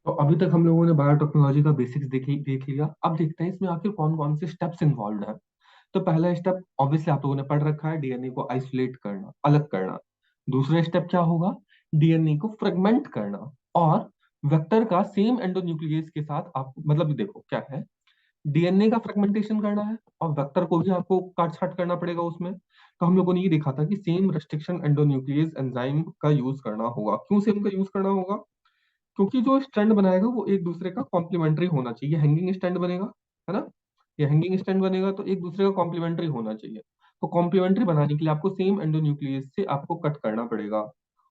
तो अभी तक हम लोगों ने बायोटेक्नोलॉजी का बेसिक्स देख लिया। अब देखते हैं इसमें आखिर कौन कौन से स्टेप्स इन्वॉल्व है। तो पहला स्टेप ऑब्वियसली आप लोगों ने पढ़ रखा है, डीएनए को आइसोलेट करना, अलग करना। दूसरा स्टेप क्या होगा? डीएनए को फ्रेगमेंट करना। और वेक्टर का सेम एंडोन्यूक्लियस के साथ आप मतलब देखो क्या है, डीएनए का फ्रेगमेंटेशन करना है और वेक्टर को भी आपको काट छाट करना पड़ेगा उसमें। तो हम लोगों ने ये देखा था कि सेम रेस्ट्रिक्शन एंडोन्यूक्लियस एंजाइम का यूज करना होगा। क्यों सेम का यूज करना होगा? क्योंकि जो स्टैंड बनाएगा वो एक दूसरे का कॉम्प्लीमेंट्री होना चाहिए। हैंगिंग स्टैंड बनेगा, है ना? ये हैंगिंग स्टैंड बनेगा तो एक दूसरे का कॉम्प्लीमेंट्री होना चाहिए। तो कॉम्प्लीमेंट्री बनाने के लिए आपको सेम एंडोन्यूक्लियस से आपको कट करना पड़ेगा।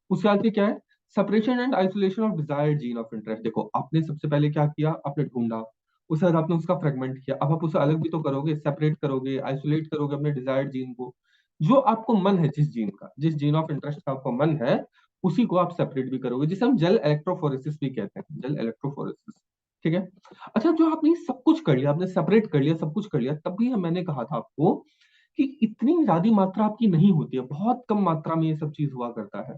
उसके आगे क्या है? Separation and isolation of desired gene of interest. देखो आपने सबसे पहले क्या किया, आपने ढूंढा, उसके बाद आपने उसका फ्रेगमेंट किया। अब आप उसे अलग भी तो करोगे, सेपरेट करोगे, आइसोलेट करोगे अपने डिजायर्ड जीन को। जो आपको मन है, जिस जीन का, जिस जीन ऑफ इंटरेस्ट का आपको मन है, उसी को आप सेपरेट भी करोगे, जिसे हम जेल इलेक्ट्रोफोरेसिस भी कहते हैं, जेल इलेक्ट्रोफोरेसिस। ठीक है। अच्छा, जो आपने सब कुछ कर लिया, आपने सेपरेट कर लिया, सब कुछ कर लिया, तब भी मैंने कहा था आपको कि इतनी ज्यादा मात्रा आपकी नहीं होती है, बहुत कम मात्रा में ये सब चीज हुआ करता है।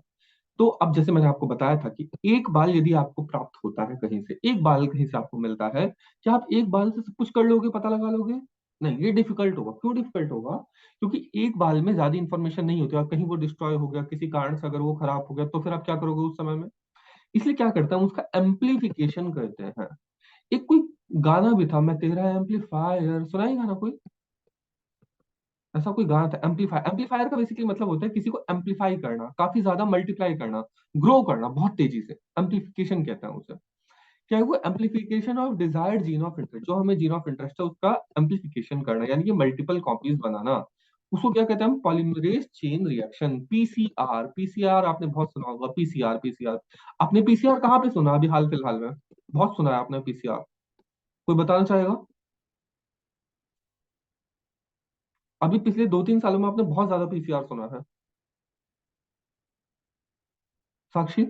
तो अब जैसे मैंने आपको बताया था कि एक बाल यदि आपको प्राप्त होता है कहीं से, एक बाल कहीं से आपको मिलता है, क्या आप एक बाल से सब कुछ कर लोगे, पता लगा लोगे? नहीं, ये डिफिकल्ट होगा। क्यों डिफिकल्ट होगा? क्योंकि एक बाल में ज्यादा इंफॉर्मेशन नहीं होती, और कहीं वो डिस्ट्रॉय हो गया किसी कारण से, अगर वो खराब हो गया तो फिर आप क्या करोगे उस समय में? इसलिए क्या करता हूँ, उसका एम्पलीफिकेशन करते हैं। एक कोई गाना भी था, मैं तेरा एम्पलीफायर, सुना है गाना कोई? ऐसा कोई गाना था, एम्पलीफायर। एम्पलीफायर का बेसिकली मतलब होता है किसी को एम्पलीफाई करना, काफी ज्यादा मल्टीप्लाई करना, ग्रो करना बहुत तेजी से, एम्पलीफिकेशन कहते हैं उसे। क्या है वो? Amplification of desired gene of interest. जो हमें जीन ऑफ इंटरेस्ट है उसका एम्पलीफिकेशन करना, यानी कि मल्टीपल कॉपीज बनाना। उसको क्या कहते हैं हम? Polymerase chain reaction, PCR. PCR आपने बहुत सुना होगा, पीसीआर, पीसीआर। आपने पीसीआर कहाँ पे सुना अभी हाल फिलहाल में? बहुत सुना है आपने पीसीआर? कोई बताना चाहेगा? अभी पिछले 2-3 सालों में आपने बहुत ज्यादा पीसीआर सुना है। साक्षी?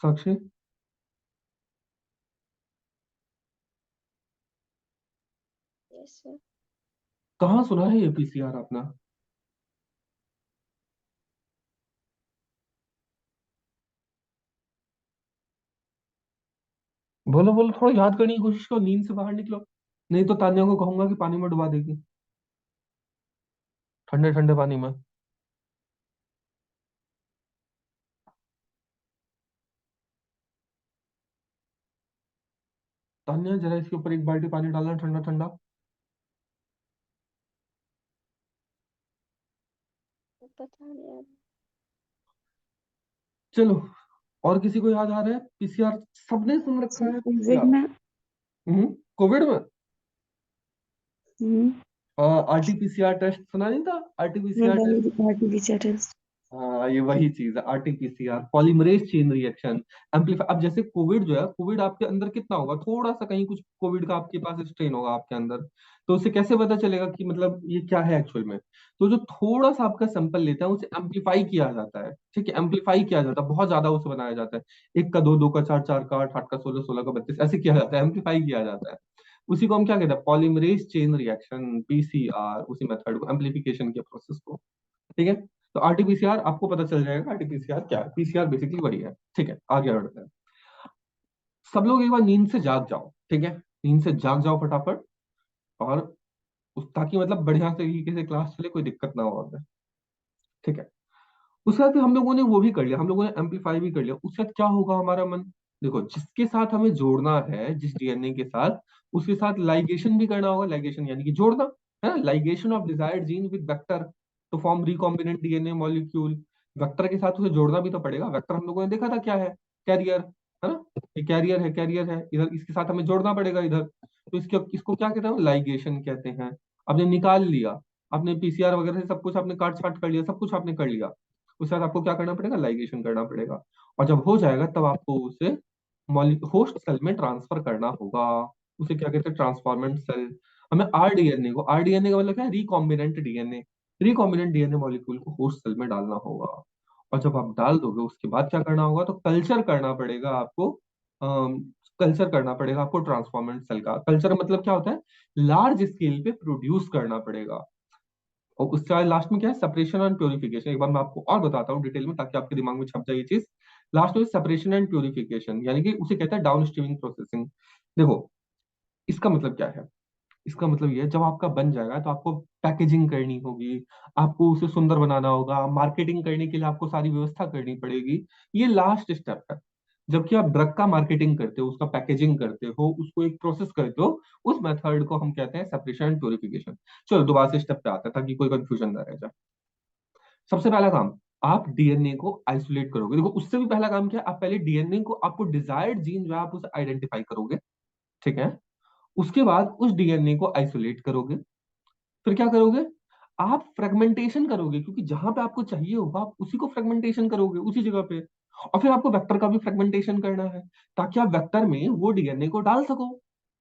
साक्षी? Yes sir. कहाँ सुना है ये पीसीआर आपने? बोलो बोलो, थोड़ा याद करने की कोशिश करो, नींद से बाहर निकलो। नहीं तो तान्या को कहूंगा कि पानी में डुबा देगी, ठंडे ठंडे पानी में। तान्या जरा इसके ऊपर एक बाल्टी पानी डालना, ठंडा ठंडा। पता नहीं यार। चलो, और किसी को याद आ रहा है पीसीआर? सबने सुन रखा है कोविड पीसीआर। में। कोविड में हम्म। आरटीपीसीआर टेस्ट सुना नहीं था? मैं आरटीपीसीआर टेस्ट। वही आरटीपीसीआर टेस्ट। हाँ, ये वही चीज है, RTPCR, polymerase chain reaction, amplify. अब जैसे कोविड जो है, कोविड आपके अंदर कितना होगा, थोड़ा सा कहीं कुछ कोविड का आपके पास स्ट्रेन होगा आपके अंदर, तो उसे कैसे पता चलेगा कि मतलब ये क्या है एक्चुअल में? तो जो थोड़ा सा आपका सैंपल लेता है उसे एम्पलीफाई किया जाता है। ठीक है, एम्पलीफाई किया जाता है, बहुत ज्यादा उसे बनाया जाता है। एक का दो, दो का चार, चार का आठ, आठ का सोलह, सोलह का 32, ऐसे किया जाता है, एम्पलीफाई किया जाता है। उसी को हम क्या कहते हैं? पॉलीमरेज चेन रिएक्शन, पीसीआर, उसी मेथड को, एम्पलीफिकेशन के प्रोसेस को। ठीक है। तो आरटीपीसीआर आपको पता चल जाएगा आरटीपीसीआर क्या है। पीसीआर बेसिकली वही है। ठीक है, आगे बढ़ते हैं। सब लोग एक बार नींद से जाग जाओ, ठीक है? नींद से जाग जाओ फटाफट। और ताकि मतलब बढ़िया तरीके से क्लास चले, कोई दिक्कत ना हो हमें। ठीक है। उसके बाद फिर हम लोगों ने वो भी कर लिया, हम लोगों ने एम्पलीफाई भी कर लिया। उसके बाद क्या होगा हमारा मन? देखो, जिसके साथ हमें जोड़ना है, जिस डीएनए के साथ, उसके साथ लाइगेशन भी करना होगा। लाइगेशन यानी कि जोड़ना, है ना? Ligation of desired gene with vector to form recombinant DNA molecule. Vector के साथ उसे जोड़ना भी तो पड़ेगा। वेक्टर हम लोगों ने देखा था क्या है? कैरियर, है ना? ये कैरियर है, कैरियर है इधर, इसके साथ हमें जोड़ना पड़ेगा इधर। तो इसके इसको क्या कहते हैं? लाइगेशन कहते हैं। आपने निकाल लिया, आपने पीसीआर वगैरह से सब कुछ आपने काट छाट कर लिया, सब कुछ आपने कर लिया। उसके बाद आपको क्या करना पड़ेगा? लाइगेशन करना पड़ेगा। और जब हो जाएगा तब आपको उसे होस्ट सेल में ट्रांसफर करना होगा। उसे क्या कहते हैं? Transformant cell. हमें आरडीएनए को, आरडीएनए का मतलब क्या है? Recombinant DNA. Recombinant DNA molecule को होस्ट सेल में डालना होगा। और जब आप डाल दोगे उसके बाद क्या करना होगा? तो कल्चर करना पड़ेगा आपको। कल्चर करना पड़ेगा आपको ट्रांसफॉर्मेंट सेल का। कल्चर मतलब क्या होता है? लार्ज स्केल पे प्रोड्यूस करना पड़ेगा। और उसके बाद लास्ट में क्या है, सेपरेशन एंड प्योरिफिकेशन। एक बार मैं आपको और बताता हूँ डिटेल में ताकि आपके दिमाग में छप जाए ये चीज। लास्ट में सेपरेशन एंड प्योरिफिकेशन, यानी कि उसे कहता है डाउन स्ट्रीमिंग प्रोसेसिंग। देखो इसका मतलब क्या है, इसका मतलब ये है, जब आपका बन जाएगा तो आपको पैकेजिंग करनी होगी, आपको उसे सुंदर बनाना होगा, मार्केटिंग करने के लिए आपको सारी व्यवस्था करनी पड़ेगी। ये लास्ट स्टेप है। जबकि आप ड्रग का मार्केटिंग करते हो, उसका पैकेजिंग करते हो, उसको एक प्रोसेस करते हो, उस मेथड को हम कहते हैं सेपरेशन एंड प्योरिफिकेशन। चलो दोबारा से स्टेप पे आते हैं ताकि कोई कंफ्यूजन ना रह जाए। सबसे पहला काम, आप डीएनए को आइसोलेट करोगे। देखो उससे भी पहला काम क्या है, आप पहले डीएनए को, आपको डिजायर्ड जीन जो है आप उसे आइडेंटिफाई करोगे, ठीक है। उसके बाद उस डीएनए को आइसोलेट करोगे। फिर क्या करोगे, आप फ्रेगमेंटेशन करोगे, क्योंकि जहां पे आपको चाहिए होगा आप उसी को फ्रेगमेंटेशन करोगे उसी जगह पे। और फिर आपको वेक्टर का भी फ्रेगमेंटेशन करना है ताकि आप वेक्टर में वो डीएनए को डाल सको,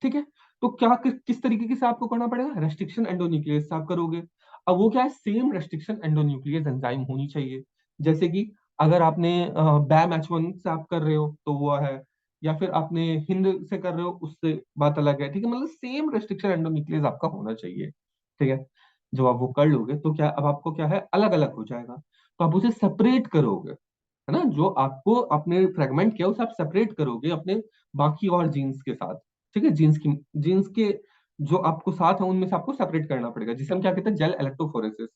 ठीक है। तो क्या किस तरीके से आपको करना पड़ेगा, रेस्ट्रिक्शन एंडोन्यूक्लियस से आप करोगे। अब वो क्या है, सेम रेस्ट्रिक्शन एंडोन्यूक्लियस एंजाइम होनी चाहिए। जैसे कि अगर आपने बैम H1 से आप कर रहे हो तो वो है, या फिर आपने हिंद से कर रहे हो उससे बात अलग है, ठीक है। मतलब सेम रेस्ट्रिक्शन एंडोन्यूक्लियस आपका होना चाहिए, ठीक है। जब आप वो कर लोगे तो क्या, अब आपको क्या है, अलग अलग हो जाएगा। तो आप उसे सेपरेट करोगे, है ना। जो आपको आपने फ्रेगमेंट किया उसे आप सेपरेट करोगे अपने बाकी और जीन्स के साथ, ठीक है। जीन्स के जो आपको साथ है उनमें से आपको सेपरेट करना पड़ेगा, जिसे हम क्या कहते हैं, जेल इलेक्ट्रोफोरेसिस।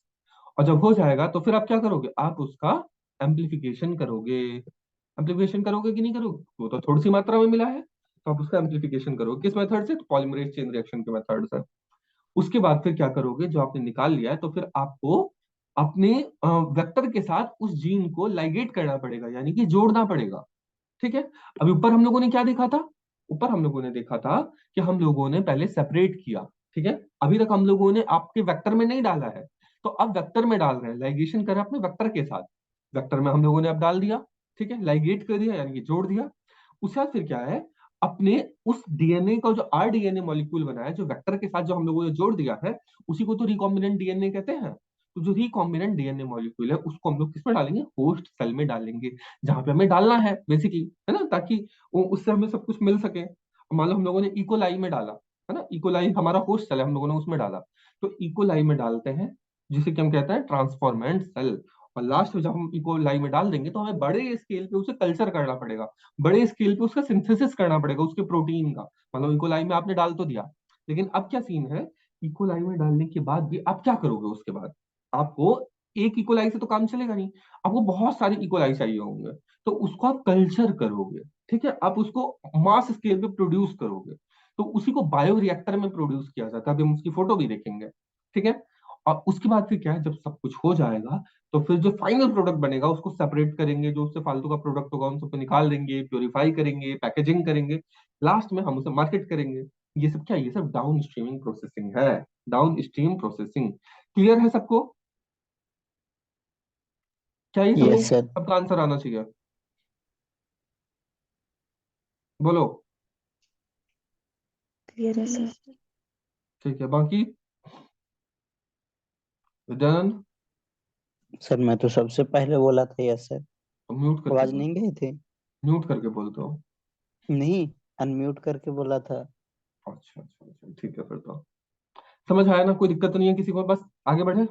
और जब हो जाएगा तो फिर आप क्या करोगे, आप उसका एम्पलीफिकेशन करोगे। एम्पलीफिकेशन करोगे कि नहीं करोगे, वो तो थोड़ी सी मात्रा में मिला है, तो आप उसका एम्पलीफिकेशन करोगे किस मेथड से, पॉलीमरेज चेन रिएक्शन के मेथड से। उसके बाद फिर क्या करोगे, जो आपने निकाल लिया है तो फिर आपको अपने वेक्टर के साथ उस जीन को लाइगेट करना पड़ेगा, यानी कि जोड़ना पड़ेगा, ठीक है। अभी ऊपर हम लोगों ने क्या देखा था, ऊपर हम लोगों ने देखा था कि हम लोगों ने पहले सेपरेट किया, ठीक है। अभी तक हम लोगों ने आपके वेक्टर में नहीं डाला है, तो अब वेक्टर में डाल रहे हैं, लाइगेशन करें अपने वेक्टर के साथ। वेक्टर में हम लोगों ने अब डाल दिया, ठीक है, लाइगेट कर दिया यानी कि जोड़ दिया। उसके बाद फिर क्या है, अपने उस डीएनए का जो आरडीएनए मॉलिक्यूल बना है, जो वेक्टर के साथ जो हम लोगों ने जोड़ दिया है, उसी को तो रिकॉम्बिनेंट डीएनए कहते हैं। तो जो रिकॉम्बिनेंट डीएनए मॉलिक्यूल है उसको हम लोग किसमें डालेंगे, होस्ट सेल में डालेंगे, जहां पे हमें डालना है बेसिकली, है ना, ताकि उससे हमें सब कुछ मिल सके। मान लो हम लोगों ने इकोलाई में डाला, है ना, इकोलाई हमारा होस्ट सेल है, हम लोगों ने उसमें डाला, तो इकोलाई में डालते हैं, जिसे कि हम कहते हैं ट्रांसफॉर्मेंट सेल। और लास्ट में जब हम इकोलाई में डाल देंगे तो हमें बड़े स्केल पे उसे कल्चर करना पड़ेगा, बड़े स्केल पे उसका सिंथेसिस करना पड़ेगा उसके प्रोटीन का। मतलब इकोलाई में आपने डाल तो दिया, लेकिन अब क्या सीन है, इकोलाई में डालने के बाद भी आप क्या करोगे, उसके बाद आपको एक इकोलाई से तो काम चलेगा नहीं, आपको बहुत सारे इकोलाई चाहिए होंगे। तो उसको आप कल्चर करोगे, ठीक है, आप उसको मास स्केल पे प्रोड्यूस करोगे। तो उसी को बायो रिएक्टर में प्रोड्यूस किया जाता है, अभी हम उसकी फोटो भी देखेंगे, ठीक है। और उसके बाद फिर क्या है, जब सब कुछ हो जाएगा तो फिर जो फाइनल प्रोडक्ट बनेगा उसको सेपरेट करेंगे, जो उससे फालतू का प्रोडक्ट होगा उन सबको निकाल देंगे, प्योरीफाई करेंगे, पैकेजिंग करेंगे, लास्ट में हम उसे मार्केट करेंगे। ये सब क्या है, ये सब डाउन स्ट्रीमिंग प्रोसेसिंग है, डाउन स्ट्रीम प्रोसेसिंग। क्लियर है सबको, क्या ये सब क्लियर। Yes sir. सबका आंसर आना चाहिए, बोलो। क्लियर है यस सर। सर। ठीक है, बाकी विद्यानंद, सर मैं तो सबसे पहले बोला था यस सर। तो म्यूट करके आवाज बोल, नहीं गई थी? म्यूट करके बोलते हो। नहीं, अनम्यूट करके बोला था। अच्छा अच्छा अच्छा, ठीक है फिर तो समझ आया ना, कोई दिक्कत तो नहीं है किसी को, बस आगे बढ़े।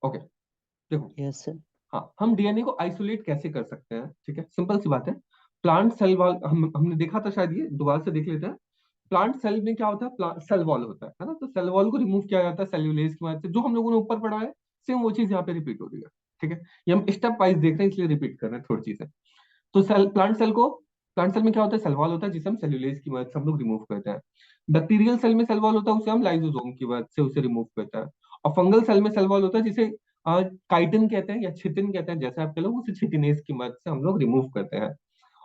ओके, देखो, यस सर। हाँ हम डीएनए को आइसोलेट कैसे कर सकते हैं, ठीक है, सिंपल सी बात है। प्लांट सेल वॉल हमने देखा था शायद, ये दोबारा से देख लेते हैं। प्लांट सेल में क्या होता है, सेल वॉल होता है ना, तो सेल वॉल को रिमूव किया जाता है सेल्यूलेज की मदद से, जो हम लोगों ने ऊपर पढ़ा है सेम वो चीज यहाँ पे रिपीट हो रही है, ठीक है। ये हम स्टेप वाइज देख रहे हैं इसलिए रिपीट कर रहे हैं थोड़ी चीजें। तो प्लांट सेल में क्या होता है, सेल वॉल होता है जिसे हम सेल्यूलेज की मदद से हम लोग रिमूव करते हैं। बैक्टीरियल सेल में सेल वॉल होता है, उसे हम लाइसोसोम की मदद से उसे रिमूव करते हैं। और फंगल सेल में सेल वॉल होता है जिसे काइटिन कहते हैं या छिटिन कहते हैं, जैसे आप कह लो, उसे छिटिनेज की मदद से हम लोग रिमूव करते हैं।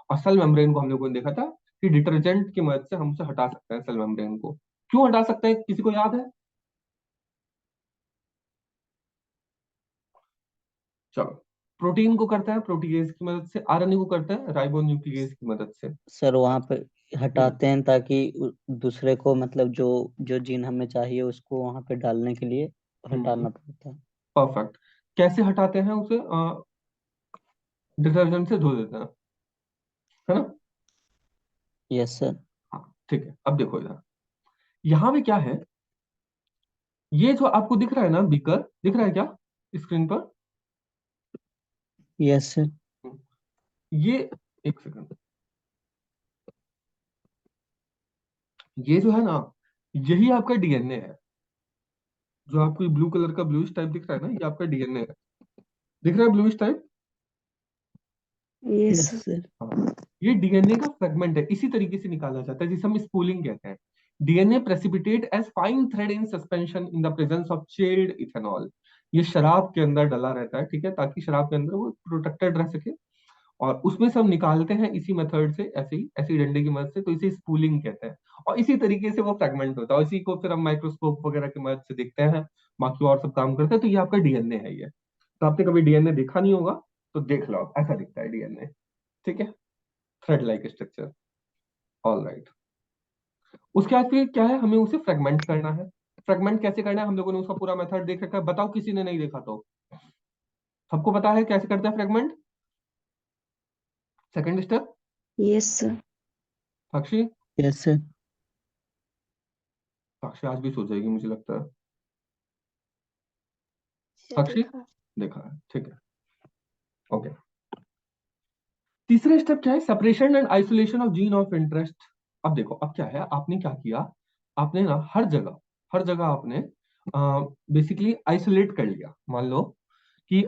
और सेल मेम्ब्रेन को हम लोगों ने देखा था कि डिटर्जेंट की मदद से हम उसे हटा सकते हैं सेल मेम्ब्रेन को। क्यों हटा सकते हैं, किसी को याद है? चलो, प्रोटीन को करता है प्रोटीएज की मदद से, आरएनए को करता है राइबो न्यूक्लियस की मदद से। सर वहाँ पे हम्म हटाते हैं ताकि दूसरे को मतलब जो जो जीन हमें चाहिए उसको वहाँ पे डालने के लिए हम्म, हटाना पड़ता है। परफेक्ट। कैसे हटाते हैं उसे, डिटर्जेंट से धो देते हैं, है ना। Yes sir. हाँ ठीक है, अब देखो इधर, यहाँ पे क्या है, ये जो आपको दिख रहा है ना बीकर, दिख रहा है क्या स्क्रीन पर? Yes sir. ये एक सेकंड, ये जो है ना, यही आपका डीएनए है। जो आपको ब्लू कलर का ब्लूइश टाइप दिख रहा है ना, ये आपका डीएनए है। दिख रहा है bluish type? Yes yes sir. Sir. हाँ, ये डीएनए का फ्रेगमेंट है, इसी तरीके से निकाला जाता है जिसे हम स्पूलिंग कहते हैं। DNA precipitate as fine thread in suspension in the presence of chilled ethanol. ये शराब के अंदर डला रहता है, ठीक है, ताकि शराब के अंदर वो प्रोटेक्टेड रह सके। और उसमें से हम निकालते हैं इसी मेथड से, ऐसे ही ऐसी डंडे की मदद से, तो इसे स्पूलिंग कहते हैं। और इसी तरीके से वो फ्रेगमेंट होता है, और इसी को फिर हम माइक्रोस्कोप वगैरह की मदद से देखते हैं, बाकी और सब काम करते हैं। तो ये आपका डीएनए है ये। तो आपने कभी डीएनए देखा नहीं होगा, तो देख लो, आप ऐसा दिखता है डीएनए, ठीक है, thread like structure. All right. उसके बाद फिर क्या है, हमें उसे फ्रेगमेंट करना है। फ्रेगमेंट कैसे करना है, हम लोगों ने उसका पूरा मेथड देख रखा है, बताओ किसी ने नहीं देखा तो? सबको पता है कैसे करते हैं fragment? Second step. Yes sir. Sakshi? Yes sir. Sakshi आज भी सो जाएगी मुझे लगता है। सर साक्षी? देखा। देखा है, ठीक है, ओके। तीसरा स्टेप क्या है, separation and isolation of gene of interest. अब देखो, अब क्या है, आपने क्या किया, आपने ना हर जगह आपने बेसिकली आइसोलेट कर लिया। मान लो कि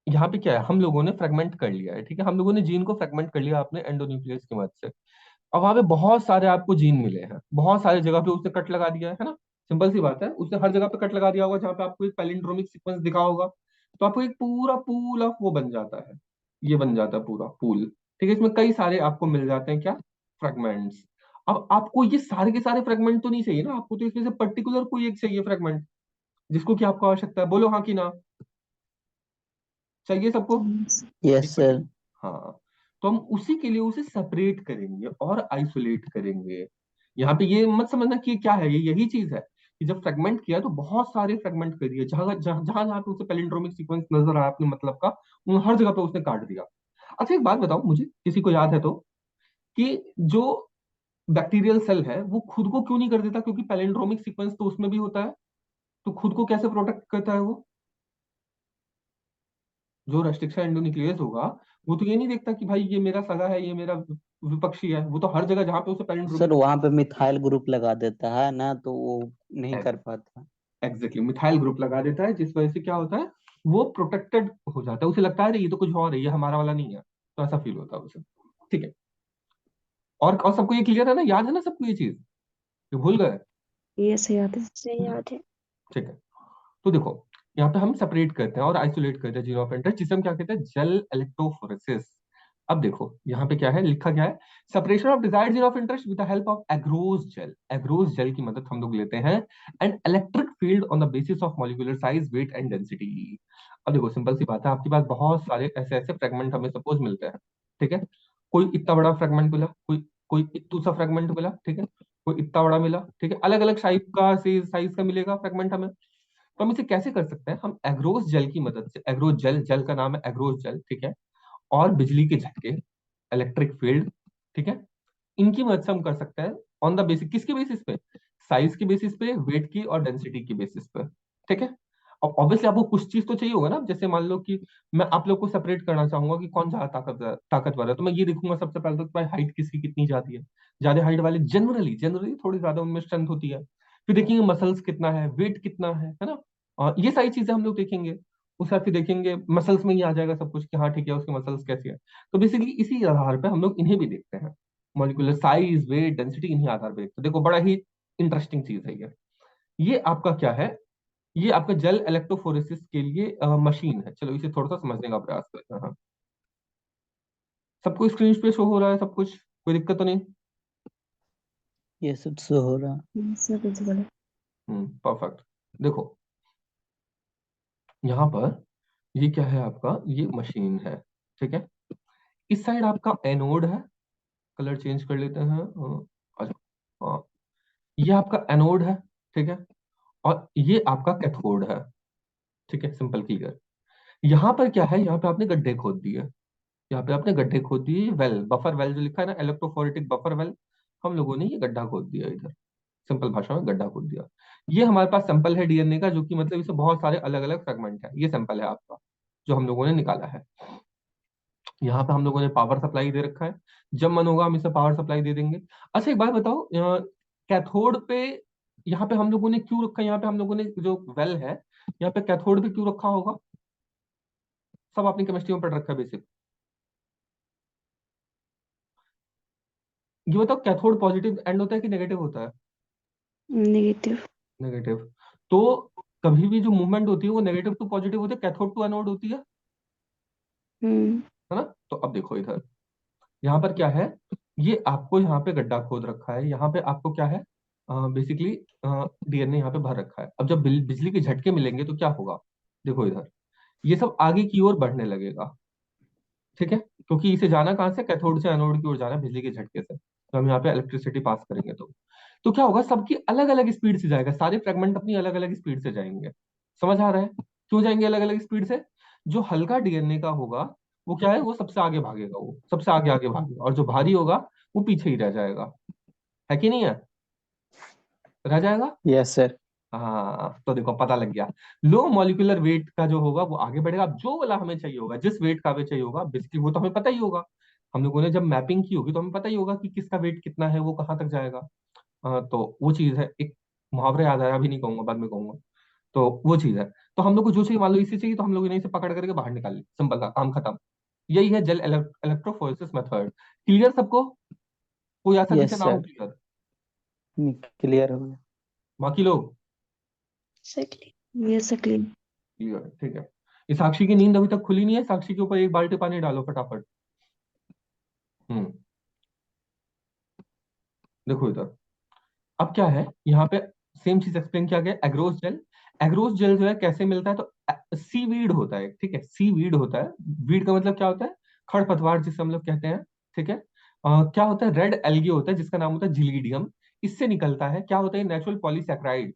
यहाँ पे क्या है, हम लोगों ने फ्रेगमेंट कर लिया है, ठीक है, हम लोगों ने जीन को फ्रेगमेंट कर लिया आपने एंडोन्यूक्लियस की मदद से। अब वहां पे बहुत सारे आपको जीन मिले हैं, बहुत सारी जगह पे उसने कट लगा दिया है ना। सिंपल सी बात है, उसने हर जगह पे कट लगा दिया होगा जहाँ पे आपको एक पैलिंड्रोमिक सीक्वेंस दिखा होगा। तो आपको एक पूरा पूल ऑफ वो बन जाता है, ये बन जाता है पूरा पूल, ठीक है। इसमें कई सारे आपको मिल जाते हैं क्या, फ्रेगमेंट्स। अब आपको ये सारे के सारे फ्रेगमेंट तो नहीं चाहिए ना, आपको तो इसमें से पर्टिकुलर कोई एक चाहिए फ्रेगमेंट, जिसको कि आपको आवश्यकता है, बोलो हाँ कि ना? चाहिए सबको? यस एक सर। मिनट। हाँ, तो हम उसी के लिए उसे सेपरेट करेंगे और आइसोलेट करेंगे। यहाँ पे ये मत समझना कि क्या है, ये यही चीज है कि जब फ्रेगमेंट किया तो बहुत सारे फ्रेगमेंट कर दिए, जहां जहां जहां जहां पे उसे पैलिंड्रोमिक सीक्वेंस नजर आया अपने मतलब का, उन हर जगह पे उसने काट दिया। अच्छा एक बात बताओ मुझे, किसी को याद है तो, कि जो बैक्टीरियल सेल है वो खुद को क्यों नहीं कर देता? क्योंकि पैलिंड्रोमिक सीक्वेंस तो उसमें भी होता है, तो खुद को कैसे प्रोटेक्ट करता है वो? जो रेस्ट्रिक्शन एंडोन्यूक्लियस होगा, वो तो ये नहीं देखता कि भाई ये मेरा सगा है, ये मेरा विपक्षी है। वो तो हर जगह जहां पे उसे सर पैलिंड्रोमिक, वहां पे मिथाइल ग्रुप लगा देता है ना, तो वो नहीं कर पाता। एग्जैक्टली मिथाइल ग्रुप लगा देता है, जिस वजह से क्या होता है, वो प्रोटेक्टेड हो जाता है। उसे लगता है अरे ये तो कुछ और है, ये हमारा वाला नहीं है, तो ऐसा फील होता है उसे, ठीक है। और सबको ये क्लियर है ना, याद है ना सबको ये चीज, ये भूल गए? यस याद है। से याद है। ठीक है। तो देखो, यहाँ पे हम सेपरेट करते हैं और आइसोलेट करते हैं जीरो ऑफ इंटरेस्ट, जिसे हम क्या कहते हैं, जेल इलेक्ट्रोफोरेसिस। अब देखो यहाँ पे क्या है, लिखा क्या है, separation of desired gene of interest with the help of agarose gel. Agarose gel की मदद हम लोग लेते हैं and electric field on the basis of molecular size, weight and density. अब देखो सिंपल सी बात है, आपके पास बहुत सारे ऐसे ऐसे फ्रेगमेंट हमें सपोज मिलते हैं, ठीक है। कोई इतना बड़ा फ्रेगमेंट मिला, कोई कोई इतू सा फ्रेगमेंट मिला, ठीक है, कोई इतना बड़ा मिला, ठीक है, अलग अलग साइज का, साइज का मिलेगा फ्रेगमेंट हमें। तो हम इसे कैसे कर सकते हैं, हम एग्रोस जेल की मदद से, एग्रोस जेल, जेल का नाम है एग्रोस जेल, ठीक है, और बिजली के झटके, इलेक्ट्रिक फील्ड, ठीक है, इनकी मदद से हम कर सकते हैं ऑन द बेसिस, किसके बेसिस पे, साइज के बेसिस पे, वेट की और डेंसिटी की बेसिस पे, ठीक है। अब ऑब्वियसली आपको कुछ चीज तो चाहिए होगा ना, जैसे मान लो कि मैं आप लोग को सेपरेट करना चाहूंगा कि कौन ज्यादा ताकतवर है, तो मैं ये देखूंगा सबसे पहले तो कि भाई हाइट किसकी कितनी जाती है। ज्यादा हाइट वाले जनरली जनरली थोड़ी ज्यादा उनमें स्ट्रेंथ होती है। फिर देखेंगे मसल्स कितना है, वेट कितना है ना, और ये सारी चीजें हम लोग देखेंगे। उसके बाद फिर देखेंगे मसल्स में ही आ जाएगा सब कुछ कि हाँ ठीक है, उसकी मसल्स कैसी है। तो बेसिकली इसी आधार पे हम लोग इन्हें भी देखते हैं, मॉलिक्यूलर साइज, वेट, डेंसिटी, इन्हीं आधार पे देखते हैं। देखो बड़ा ही इंटरेस्टिंग चीज है ये आपका क्या है, ये आपका जेल इलेक्ट्रोफोरेसिस के लिए मशीन है। चलो इसे थोड़ा सा समझने का प्रयास करते हैं। हाँ, सबको स्क्रीन पे शो हो रहा है सब कुछ, कोई दिक्कत तो नहीं? ये सब शो हो रहा। यस सर विजिबल है। परफेक्ट। देखो यहाँ पर ये क्या है आपका, ये मशीन है, ठीक है। इस साइड आपका एनोड है, कलर चेंज कर लेते हैं, अच्छा, हाँ, ये आपका एनोड है, ठीक है, और ये आपका कैथोड है, ठीक है, सिंपल क्लियर। यहाँ पर क्या है, यहाँ पे आपने गड्ढे खोद दिए, यहाँ पे आपने गड्ढे खोद दिए, वेल, बफर वेल जो लिखा है ना, इलेक्ट्रोफोरेटिक बफर वेल, हम लोगों ने ये गड्ढा खोद दिया इधर, सिंपल भाषा में गड्ढा खोद दिया। ये हमारे पास सैंपल है डीएनए का, जो कि मतलब इसमें बहुत सारे अलग अलग फ्रेगमेंट है। ये सैंपल है आपका जो हम लोगों ने निकाला है। यहाँ पे हम लोगों ने पावर सप्लाई दे रखा है, जब मन होगा हम इसे पावर सप्लाई दे देंगे। अच्छा एक बात बताओ, कैथोड पे यहाँ पे हम लोगों ने क्यों रखा है? यहाँ पे हम लोगों ने जो वेल है यहाँ पे कैथोड पे क्यों रखा होगा? सब आपने केमिस्ट्री में पढ़ रखा है बेसिक। ये बताओ, कैथोड पॉजिटिव एंड होता है कि नेगेटिव होता है? नेगेटिव। नेगेटिव। तो कभी भी जो मूवमेंट होती है वो नेगेटिव टू पॉजिटिव होती है, कैथोड टू एनोड होती हम्म। है ना? तो अब देखो इधर, यहाँ पर क्या है, ये आपको यहाँ पे गड्ढा खोद रखा है, यहाँ पे आपको क्या है, बेसिकली डीएनए यहाँ पे भर रखा है। अब जब बिजली के झटके मिलेंगे तो क्या होगा? देखो इधर, ये सब आगे की ओर बढ़ने लगेगा, ठीक है, क्योंकि इसे जाना कहाँ से, कैथोड से एनोड की ओर जाना है बिजली के झटके से। तो हम यहाँ पे इलेक्ट्रिसिटी पास करेंगे तो क्या होगा, सबकी अलग अलग स्पीड से जाएगा, सारे फ्रेगमेंट अपनी अलग अलग स्पीड से जाएंगे। समझ आ रहा है? क्यों जाएंगे अलग अलग स्पीड से? जो हल्का डीएनए का होगा वो क्या है, वो सबसे आगे भागेगा, वो सबसे आगे आगे भागेगा, और जो भारी होगा वो पीछे ही रह जाएगा। है कि नहीं है? रह जाएगा। Yes sir. हाँ, तो देखो पता लग गया। लो मॉलिक्यूलर वेट का जो होगा वो आगे बढ़ेगा। अब जो वाला हमें चाहिए होगा, जिस वेट का हमें चाहिए होगा, बेसिकली वो तो हमें पता ही होगा। हम लोगों ने जब मैपिंग की होगी तो हमें पता ही होगा कि किसका वेट कितना है, वो कहाँ तक जाएगा। तो वो चीज है, एक मुहावरा याद आया, अभी नहीं कहूंगा, बाद में कहूंगा। तो वो चीज है। तो हम लोग को जो चाहिए, मान लो इसे चाहिए, तो हम लोग इन्हीं से पकड़ करके बाहर निकाल ले, सिंपल था, काम खत्म। यही है जेल इलेक्ट्रोफोरेसिस मेथड। क्लियर सबको? कोई ऐसा जिसे यस ना हो सर। क्लियर? क्लियर हो गया। बाकी लोग एक्जेक्टली, ये क्लीन। क्लियर है, ठीक है। ये साक्षी की नींद अभी तक खुली नहीं है, साक्षी के ऊपर एक बाल्टी पानी डालो फटाफट। हम्म। देखो इधर, अब क्या है यहाँ पे, सेम चीज एक्सप्लेन किया गया, एग्रोस जेल। एग्रोस जेल जो है कैसे मिलता है, तो सी वीड होता है, ठीक है, सी वीड होता है। वीड का मतलब क्या होता है? खरपतवार जिसे हम लोग कहते हैं, ठीक है। क्या होता है, रेड एल्गी होता है जिसका नाम होता है जिलीडियम। इससे निकलता है, क्या होता है, नेचुरल पॉलीसैकेराइड।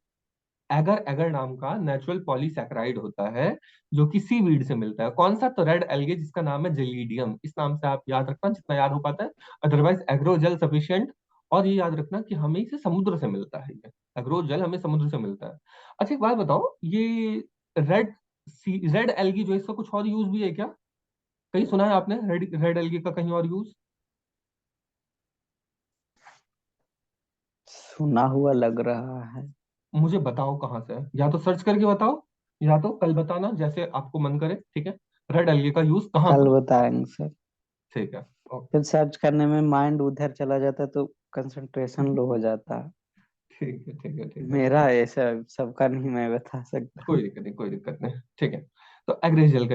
एगर एगर नाम का नेचुरल पॉलीसैकेराइड होता है, जो कि सी वीड से मिलता है। कौन सा? तो रेड एल्गे जिसका नाम है जेलीडियम। इस नाम से आप याद रखना जितना याद हो पाता है, अदरवाइज एग्रोजेल सफिशिएंट। और ये याद रखना कि हमें इसे समुद्र से मिलता है, ये एग्रोजेल हमें समुद्र से मिलता है। अच्छा एक बात बताओ, ये रेड रेड एल्गी जो है, इसका कुछ और यूज भी है क्या? कहीं सुना है आपने रेड रेड एल्गी का कहीं और यूज? सुना हुआ लग रहा है। मुझे बताओ कहाँ से है, या तो सर्च करके बताओ, या तो कल बताना, जैसे आपको मन करे, ठीक है। रेड एल्गी का यूज कहाँ कल पर? बताएंगे सर। ठीक है, ओके। फिर सर्च करने में माइंड उधर चला जाता है तो कंसंट्रेशन लो हो जाता है। ठीक है, ठीक है, ठीक है, ठीक मेरा है। ऐसा सबका नहीं मैं बता सकता। कोई दिक्कत नहीं, कोई दिक्कत नहीं, ठीक है। तो एग्रोस जेल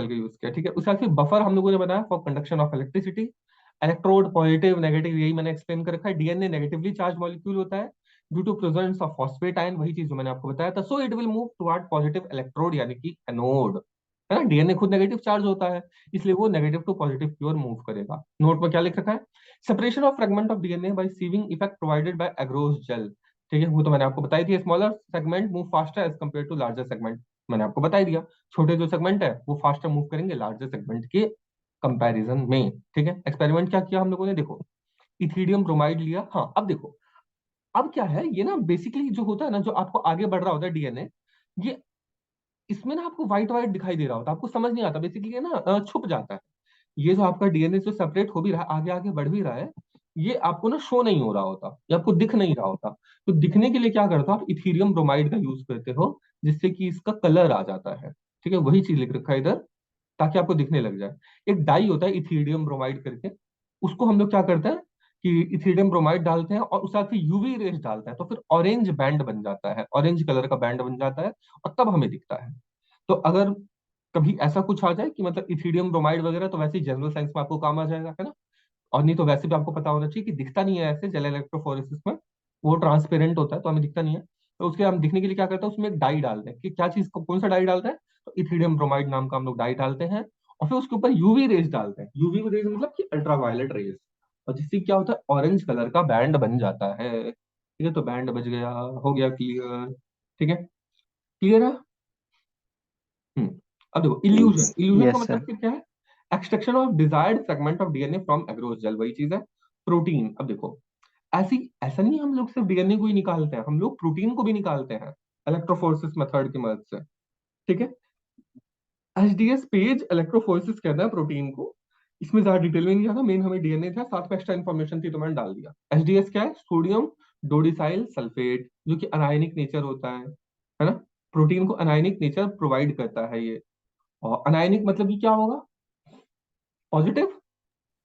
का यूज किया, ठीक है। उसके बाद फिर बफर हम लोगों ने बनाया for conduction of electricity. Electrode positive negative, यही मैंने एक्सप्लेन कर रखा है। डीएनए नेगेटिवली चार्ज मॉलिक्यूल होता है due to presence of phosphate ion, वही चीज जो मैंने आपको बताया था। So it will move toward positive electrode, यानी कि एनोड, है ना। डीएनए खुद नेगेटिव चार्ज होता है, इसलिए वो नेगेटिव टू पॉजिटिव की ओर मूव करेगा। नोट में क्या लिख रखा है, separation of fragment of DNA by sieving effect provided by agarose gel. ठीक है, वो तो मैंने आपको बताई थी। Smaller segment move faster as compare to larger segment, मैंने आपको बता ही दिया। छोटे जो सेगमेंट है वो फास्टर मूव करेंगे लार्जर सेगमेंट के कंपैरिजन में, ठीक है। एक्सपेरिमेंट क्या किया हम लोगों ने, देखो इथीडियम ब्रोमाइड लिया। हाँ अब देखो, अब क्या है, ये ना बेसिकली जो होता है ना, जो आपको आगे बढ़ रहा होता है डीएनए, ये इसमें ना आपको व्हाइट व्हाइट दिखाई दे रहा होता है, आपको समझ नहीं आता, बेसिकली ये ना छुप जाता है। ये जो आपका डीएनए जो सेपरेट हो भी रहा है, आगे आगे बढ़ भी रहा है, ये आपको ना शो नहीं हो रहा होता, ये आपको दिख नहीं रहा होता। तो दिखने के लिए क्या करते हो आप, इथीरियम ब्रोमाइड का यूज करते हो, जिससे कि इसका कलर आ जाता है। ठीक है, वही चीज लिख रखा है इधर, ताकि आपको दिखने लग जाए। एक डाई होता है इथीरियम ब्रोमाइड करके, उसको हम लोग क्या करते हैं कि इथीरियम ब्रोमाइड डालते हैं और उस साथ ही यूवी रेज डालते हैं, तो फिर ऑरेंज बैंड बन जाता है, ऑरेंज कलर का बैंड बन जाता है, और तब हमें दिखता है। तो अगर कभी ऐसा कुछ आ जाए कि मतलब इथीडियम ब्रोमाइड वगैरह, तो वैसे ही जनरल साइंस में आपको काम आ जाएगा, है ना। और नहीं तो वैसे भी आपको पता होना चाहिए कि दिखता नहीं है ऐसे जेल इलेक्ट्रोफोरेसिस में, वो ट्रांसपेरेंट होता है तो हमें दिखता नहीं है। तो उसके हम दिखने के लिए क्या करते हैं, उसमें एक डाई डालते हैं, कि क्या चीज को, कौन सा डाई डालते हैं, तो इथीडियम ब्रोमाइड नाम का हम लोग डाई डालते हैं। और फिर उसके ऊपर यूवी रेज डालते हैं, यूवी रेज मतलब कि अल्ट्रावायलेट रेज, और जिससे क्या होता है, ऑरेंज कलर का बैंड बन जाता है। ठीक है, तो बैंड बज गया, हो गया क्लियर, ठीक है, क्लियर है। हम्म। अब देखो इल्यूजन, इल्यूजन का यस मतलब सर। फिर क्या है, extraction of desired fragment of DNA from agarose gel, वही चीज है। प्रोटीन, अब देखो ऐसा नहीं है हम लोग सिर्फ डीएनए को ही निकालते हैं, हम लोग प्रोटीन को भी निकालते हैं इलेक्ट्रोफोरेसिस मेथड की मदद से। ठीक है, एचडीएस पेज इलेक्ट्रोफोरेसिस कहना है प्रोटीन को। इसमें ज्यादा डिटेल में नहीं जाना, मेन हमें डीएनए था, साथ में एक्स्ट्रा इन्फॉर्मेशन थी तो मैंने डाल दिया। एचडीएस क्या है? सोडियम डोडिसाइल सल्फेट, जो कि अनायनिक नेचर होता है ना। प्रोटीन को अनायनिक नेचर प्रोवाइड करता है ये। और अनायनिक मतलब कि क्या होगा? पॉजिटिव।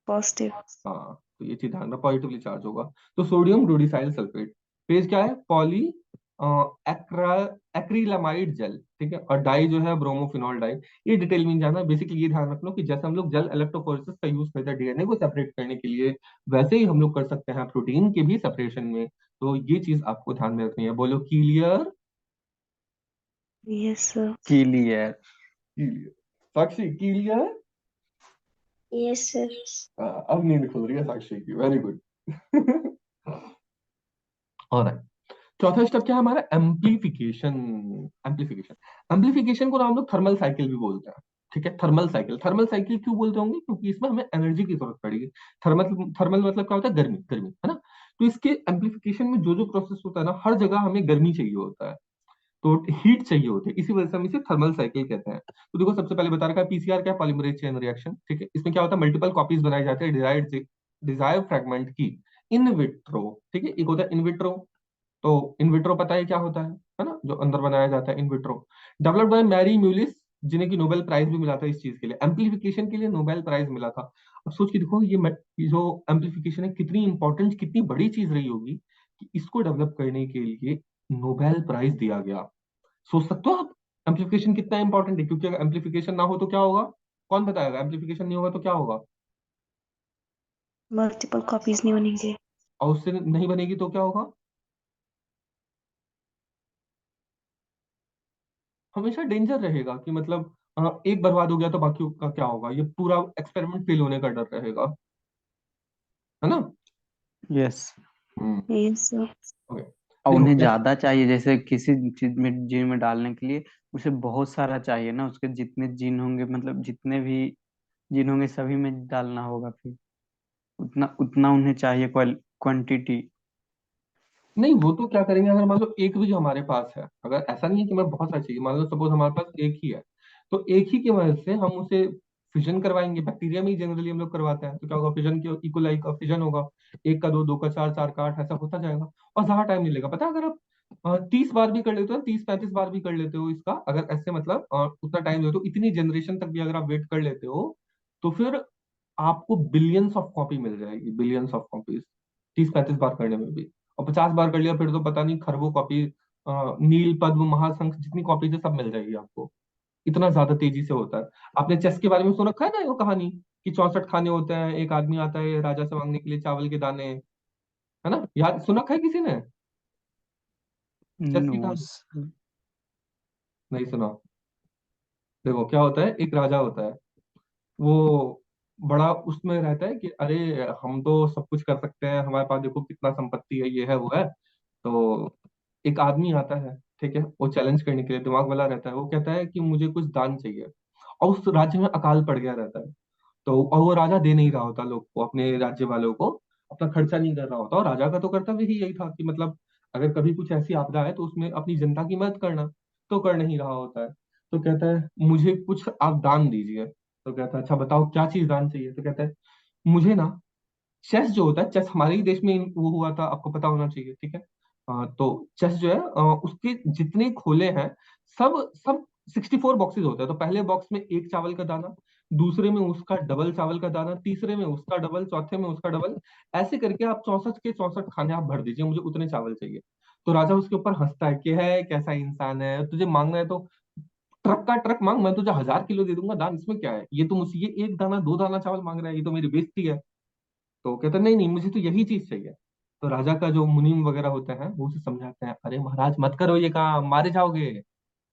पॉजिटिव। हाँ, तो ये चीज ध्यान रखना, पॉजिटिवली चार्ज होगा। तो सोडियम डोडिसाइल सल्फेट। फेज क्या है? पॉली एक्रा एक्रिलामाइड जेल। ठीक है, और डाई जो है ब्रोमोफिनॉल डाई। ये डिटेल में नहीं जाना, बेसिकली ये ध्यान रखना कि जैसे हम लोग जेल इलेक्ट्रोफोरेसिस का यूज करते हैं डीएनए को सेपरेट करने के लिए, वैसे ही हम लोग कर सकते हैं प्रोटीन के भी सेपरेशन में। तो ये चीज आपको ध्यान में रखनी है। बोलो clear. Yes sir. Clear. Clear. Sakshi clear. Yes sir. अब नींद खुल रही है साक्षी की, वेरी गुड। और चौथा स्टेप क्या है हमारा? एम्प्लीफिकेशन। एम्प्लीफिकेशन एम्प्लीफिकेशन को ना हम लोग थर्मल साइकिल भी बोलते हैं। ठीक है, थर्मल साइकिल। थर्मल साइकिल क्यों बोलते होंगे? क्योंकि इसमें हमें एनर्जी की जरूरत पड़ेगी। थर्मल थर्मल मतलब क्या होता है? गर्मी, गर्मी है ना। तो इसके एम्प्लीफिकेशन में जो जो प्रोसेस होता है ना, हर जगह हमें गर्मी चाहिए होता है, तो हीट चाहिए होती है, इसी वजह से हम इसे थर्मल साइकिल कहते हैं। तो देखो, सबसे पहले बता रखा है पीसीआर क्या? Polymerase chain reaction. ठीक है, इसमें क्या होता है? मल्टीपल कॉपीज बनाई जाती है डिजायर्ड फ्रेगमेंट की इन विट्रो। ठीक है, एक होता है इन विट्रो। तो इन विट्रो पता है क्या होता है ना, जो अंदर बनाया जाता है in vitro. Developed by Mary Mullis, जिन्हें की नोबेल प्राइज भी मिला था इस चीज के लिए, एम्प्लीफिकेशन के लिए नोबेल प्राइज मिला था। अब सोच के देखो, ये जो एम्प्लीफिकेशन है कितनी इंपॉर्टेंट, कितनी बड़ी चीज रही होगी कि इसको डेवलप करने के लिए नोबेल प्राइज दिया गया। सोच सकते हो आप एम्प्लीफिकेशन कितना इंपॉर्टेंट है? क्योंकि अगर एम्प्लीफिकेशन ना हो तो क्या होगा? कौन बताएगा? एम्प्लीफिकेशन नहीं होगा तो क्या होगा? मल्टीपल कॉपीज नहीं बनेंगे। और उससे नहीं बनेगी तो क्या होगा? हमेशा डेंजर रहेगा कि मतलब एक बर्बाद हो गया तो बाकी का क्या होगा? ये पूरा एक्सपेरिमेंट फेल होने का डर रहेगा, है ना। Yes. Hmm. Yes sir. Okay. और देखो उन्हें कैसे। ज्यादा चाहिए, जैसे किसी चीज में जीन में डालने के लिए उसे बहुत सारा चाहिए ना, उसके जितने जीन होंगे, मतलब जितने भी जीन होंगे सभी में डालना होगा फिर, उतना उतना उन्हें चाहिए क्वांटिटी। नहीं, वो तो क्या करेंगे, अगर मान लो एक भी जो हमारे पास है, अगर ऐसा नहीं है कि मैं बहुत सारी चाहिए, मान लो सपोज हमारे पास एक ही है, तो एक ही की वजह से हम उसे फिजन करवाएंगे। बैक्टीरिया में ही जनरली हम लोग करवाते हैं, तो क्या होगा? फिजन के इकोलाई का फिजन होगा। एक का दो, दो का चार, चार का आठ, ऐसा होता जाएगा। और ज्यादा टाइम नहीं लेगा, पता है? अगर आप 30 बार भी कर लेते हो, 30-35 बार भी कर लेते हो इसका, अगर ऐसे मतलब उतना टाइम लेते हो, इतनी जनरेशन तक भी अगर आप वेट कर लेते हो, तो फिर आपको बिलियंस ऑफ कॉपी मिल जाएगी, बिलियंस ऑफ कॉपीज, 30-35 बार करने में भी। और 50 बार कर लिया फिर तो पता नहीं खरबों कॉपी, नील पद्म महाशंख जितनी कॉपीज है सब मिल जाएगी आपको। इतना ज्यादा तेजी से होता है। आपने चेस के बारे में सुन रखा है ना, वो कहानी कि 64 खाने होते हैं, एक आदमी आता है राजा से मांगने के लिए चावल के दाने, है ना? याद सुन रखा है किसी ने चेस की कहानी? नोस। नहीं सुना। देखो क्या होता है, एक राजा होता है, वो बड़ा उसमें रहता है कि अरे हम तो सब कुछ कर सकते हैं, हमारे पास देखो कितना संपत्ति है, ये है वो है। तो एक आदमी आता है, ठीक है, वो चैलेंज करने के लिए, दिमाग वाला रहता है, वो कहता है कि मुझे कुछ दान चाहिए। और उस राज्य में अकाल पड़ गया रहता है, तो और वो राजा दे नहीं रहा होता लोग को, अपने राज्य वालों को अपना खर्चा नहीं कर रहा होता। और राजा का तो कर्तव्य ही यही था कि मतलब अगर कभी कुछ ऐसी आपदा है तो उसमें अपनी जनता की मदद करना, तो कर नहीं रहा होता है। तो कहता है मुझे कुछ आप दान दीजिए। तो कहता है अच्छा बताओ क्या चीज दान चाहिए? तो कहता है मुझे ना चेस जो होता है, चेस हमारे ही देश में वो हुआ था, आपको पता होना चाहिए, ठीक है। तो चेस जो है उसके जितने खोले हैं, सब सब 64 बॉक्सेस होते हैं। तो पहले बॉक्स में एक चावल का दाना, दूसरे में उसका डबल चावल का दाना, तीसरे में उसका डबल, चौथे में उसका डबल, ऐसे करके आप 64 के 64 खाने आप भर दीजिए, मुझे उतने चावल चाहिए। तो राजा उसके ऊपर हंसता है कि है कैसा इंसान है, तुझे मांगना है तो ट्रक का ट्रक मांग, मैं तुझे 1000 किलो दे दूंगा दान, इसमें क्या है? ये तो मुझसे ये एक दाना दो दाना चावल मांग रहा है, ये तो मेरी बेइज्जती है। तो कहता नहीं नहीं, मुझे तो यही चीज चाहिए। तो राजा का जो मुनीम वगैरह होते हैं वो उसे समझाते हैं, अरे महाराज मत करो ये काम, मारे जाओगे,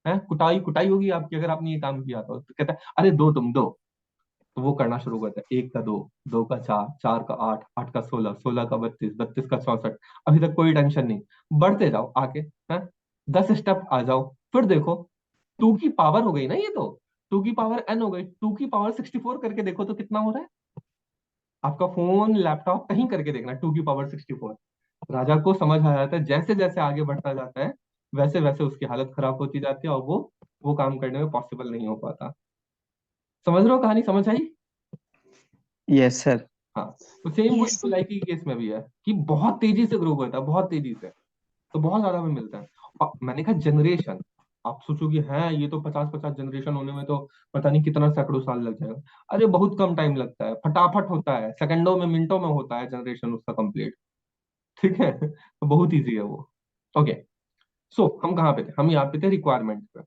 हैं, कुटाई कुटाई होगी आपकी अगर आपने ये काम किया। तो कहता है अरे दो, तुम दो। तो वो करना शुरू करता है, एक का दो, दो का चार, चार का आठ, आठ का 16, 16 का 32, 32 का 64। अभी तक कोई टेंशन नहीं, बढ़ते जाओ आगे, हैं, 10 स्टेप आ जाओ, फिर देखो, टू की पावर हो गई ना ये तो, टू की पावर एन हो गई, टू की पावर 64 करके देखो तो कितना हो रहा है। आपका फोन लैपटॉप कहीं करके देखना, 2 की पावर 64। राजा को समझ आ जाता है जैसे जैसे आगे बढ़ता जाता है वैसे वैसे उसकी हालत खराब होती जाती है और वो काम करने में पॉसिबल नहीं हो पाता। समझ रहे हो, कहानी समझ आई? Yes sir. हाँ। तो सेम वही यस सर। सोलाइकी के केस में भी है कि बहुत तेजी से ग्रो करता है, बहुत तेजी से, तो बहुत ज्यादा में मिलता है। और मैंने कहा जनरेशन, आप सोचोगे हैं ये तो 50-50 जनरेशन होने में तो पता नहीं कितना सैकड़ों साल लग जाएगा। अरे बहुत कम टाइम लगता है, फटाफट होता है, सेकंडों में मिनटों में होता है जनरेशन उसका कंप्लीट। ठीक है, तो बहुत इजी है वो। ओके। सो हम कहाँ पे थे? हम यहाँ पे थे रिक्वायरमेंट पे।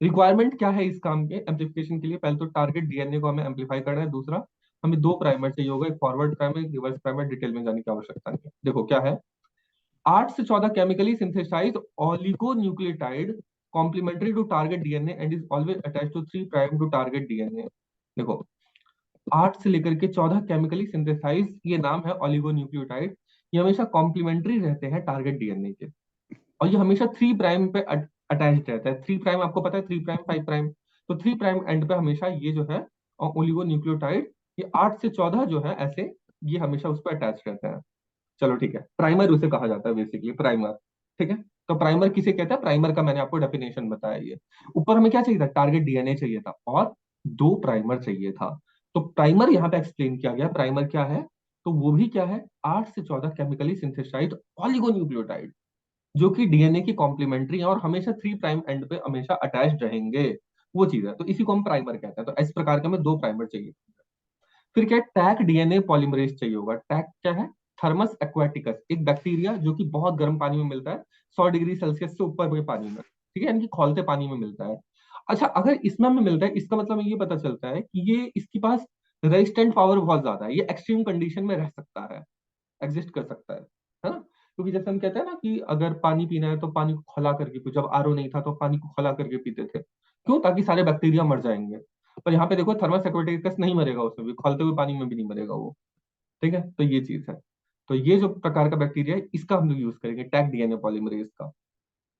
रिक्वायरमेंट क्या है इस काम के एम्पलीफिकेशन के लिए? पहले तो टारगेट डीएनए को हमें एम्पलीफाई करना है, दूसरा हमें दो प्राइमर चाहिए होगा, एक फॉरवर्ड प्राइमर एक रिवर्स प्राइमर। डिटेल में जाने की आवश्यकता नहीं है। देखो क्या है, 8 से 14 chemically synthesized oligonucleotide complementary to target DNA and is always attached to 3 prime to target DNA. देखो 8 से लेकर के 14 केमिकली सिंथेसाइज, ये नाम है ऑलिगोन्यूक्लियोटाइड। ये हमेशा कॉम्प्लीमेंट्री रहते हैं टारगेट डीएनए के, और ये हमेशा 3 प्राइम पे अटैच रहता है। 3 प्राइम आपको पता है, 3 प्राइम 5 प्राइम, तो 3 प्राइम एंड पे हमेशा ये जो है ओलिगोन्यूक्लियोटाइड, ये 8 से 14 जो है ऐसे, ये हमेशा उस पर अटैच रहते हैं। चलो ठीक है, प्राइमर उसे कहा जाता है बेसिकली, प्राइमर। ठीक है, तो प्राइमर किसे कहते हैं? प्राइमर का मैंने आपको डेफिनेशन बताया। ये ऊपर हमें क्या चाहिए था? टारगेट डीएनए चाहिए था और दो प्राइमर चाहिए था। तो प्राइमर यहाँ पे एक्सप्लेन किया गया, प्राइमर क्या है, तो वो भी क्या है, 8 से 14 केमिकली सिंथेसाइज्ड ऑलिगोन्यूक्लियोटाइड जो कि डीएनए की कॉम्प्लीमेंट्री है और हमेशा 3 प्राइम एंड पे हमेशा अटैच्ड रहेंगे, वो चीज है। तो इसी को हम प्राइमर कहते हैं। तो इस प्रकार के हमें दो प्राइमर चाहिए। फिर क्या है, टैक डीएनए पॉलीमरेज चाहिए होगा। टैक क्या है? थर्मस एक्वाटिकस, एक बैक्टीरिया जो कि बहुत गर्म पानी में मिलता है, 100 डिग्री सेल्सियस से ऊपर के पानी में। ठीक है, यानी कि खौलते पानी में मिलता है। अच्छा, अगर इसमें हमें मिलता है, इसका मतलब हमें ये पता चलता है कि ये इसके पास रेजिस्टेंट पावर बहुत ज्यादा है, ये एक्सट्रीम कंडीशन में रह सकता है, एग्जिस्ट कर सकता है ना? क्योंकि जैसे हम कहते हैं ना कि अगर पानी पीना है तो पानी को खौला करके पी, जब आरओ नहीं था तो पानी को खौला करके पीते थे, क्यों? ताकि सारे बैक्टीरिया मर जाएंगे। पर यहाँ पे देखो थर्मस एक्वाटिकस नहीं मरेगा, उसमें भी खौलते हुए पानी में भी नहीं मरेगा वो। ठीक है, तो ये चीज है। तो ये जो प्रकार का बैक्टीरिया है इसका हम लोग यूज करेंगे, टैग डीएनए पॉलीमरेज का।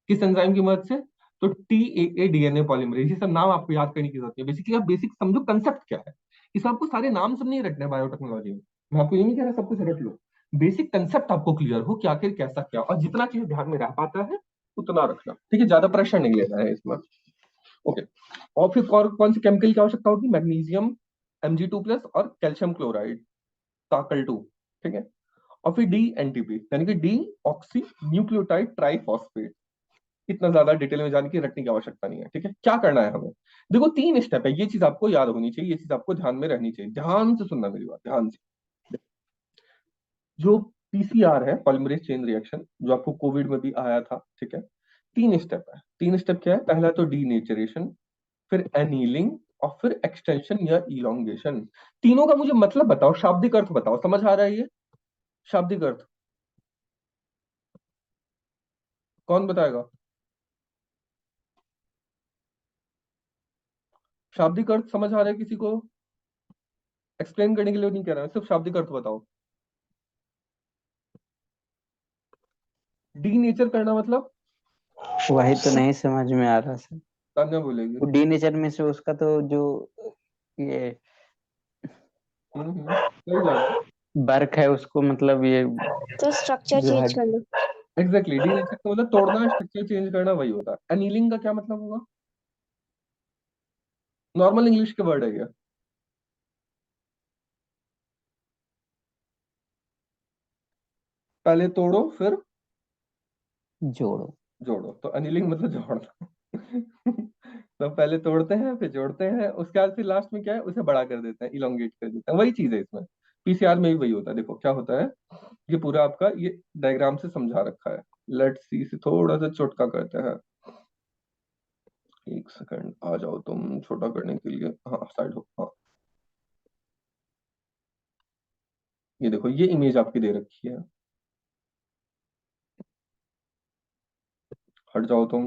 किस एंजाइम की मदद से? तो टीएए डीएनए पॉलीमरेज। ये सब नाम आपको याद करने की जरूरत नहीं है, बेसिकली आप बेसिक समझो कंसेप्ट क्या है। इसमें आपको सारे नाम सब नहीं रटने बायोटेक्नोलॉजी में, मैं आपको ये नहीं कह रहा सब कुछ रट लो। बेसिक कंसेप्ट आपको क्लियर हो कि आखिर कैसा क्या, और जितना चीज ध्यान में रह पाता है उतना रखना। ठीक है, ज्यादा प्रेशर नहीं लेना है इसमें। ओके। और फिर कौन सी केमिकल की आवश्यकता होगी? मैग्नीशियम Mg2+ और कैल्शियम क्लोराइड, ताकल 2। ठीक है, और फिर डी एनटीपी यानी कि डी ऑक्सी न्यूक्लियोटाइड ट्राइफॉस्फेट। इतना ज्यादा डिटेल में जाने की रटने की आवश्यकता नहीं है। ठीक है, क्या करना है हमें? देखो 3 स्टेप है, ये चीज आपको याद होनी चाहिए, ये चीज आपको ध्यान में रहनी चाहिए। ध्यान से सुनना मेरी बात, ध्यान से। जो पीसीआर है, पॉलीमरेज चेन रिएक्शन, जो आपको कोविड में भी आया था, ठीक है, 3 स्टेप है। 3 स्टेप क्या है? पहला तो डीनेचरेशन, फिर एनीलिंग, और फिर एक्सटेंशन या इलोंगेशन। तीनों का मुझे मतलब बताओ, शाब्दिक अर्थ बताओ, समझ आ रहा है ये? शाब्दिक अर्थ कौन बताएगा? शाब्दिक अर्थ समझ आ रहा है किसी को? एक्सप्लेन करने के लिए नहीं कह रहा है, सिर्फ शाब्दिक अर्थ बताओ। डी नेचर करना मतलब? वही तो नहीं समझ में आ रहा सर। तान्या बोलेगी। वो डी नेचर में से उसका तो जो ये सही जा रहा है। बर्क है उसको, मतलब ये तो स्ट्रक्चर जो है। चेंज कर लो। एग्जैक्टली, डी नेचर का मतलब तोड़ना, स्ट्रक्चर चेंज करना, वही होता है। एनीलिंग का क्या मतलब होगा? नॉर्मल इंग्लिश के वर्ड है ये। पहले तोड़ो फिर जोड़ो। जोड़ो, तो एनीलिंग मतलब जोड़ना। तो पहले तोड़ते हैं फिर जोड़ते हैं, उसके बाद फिर लास्ट में क्या है, उसे बड़ा कर देते हैं, इलोंगेट कर देते हैं। वही चीज है इसमें, पीसीआर में भी वही होता है। देखो क्या होता है, ये पूरा आपका ये डायग्राम से समझा रखा है। लेट्स सी, से थोड़ा सा छोटा करते हैं। एक सेकंड आ जाओ तुम, छोटा करने के लिए, हाँ साइड हो, हाँ। ये देखो, ये इमेज आपकी दे रखी है, हट जाओ तुम।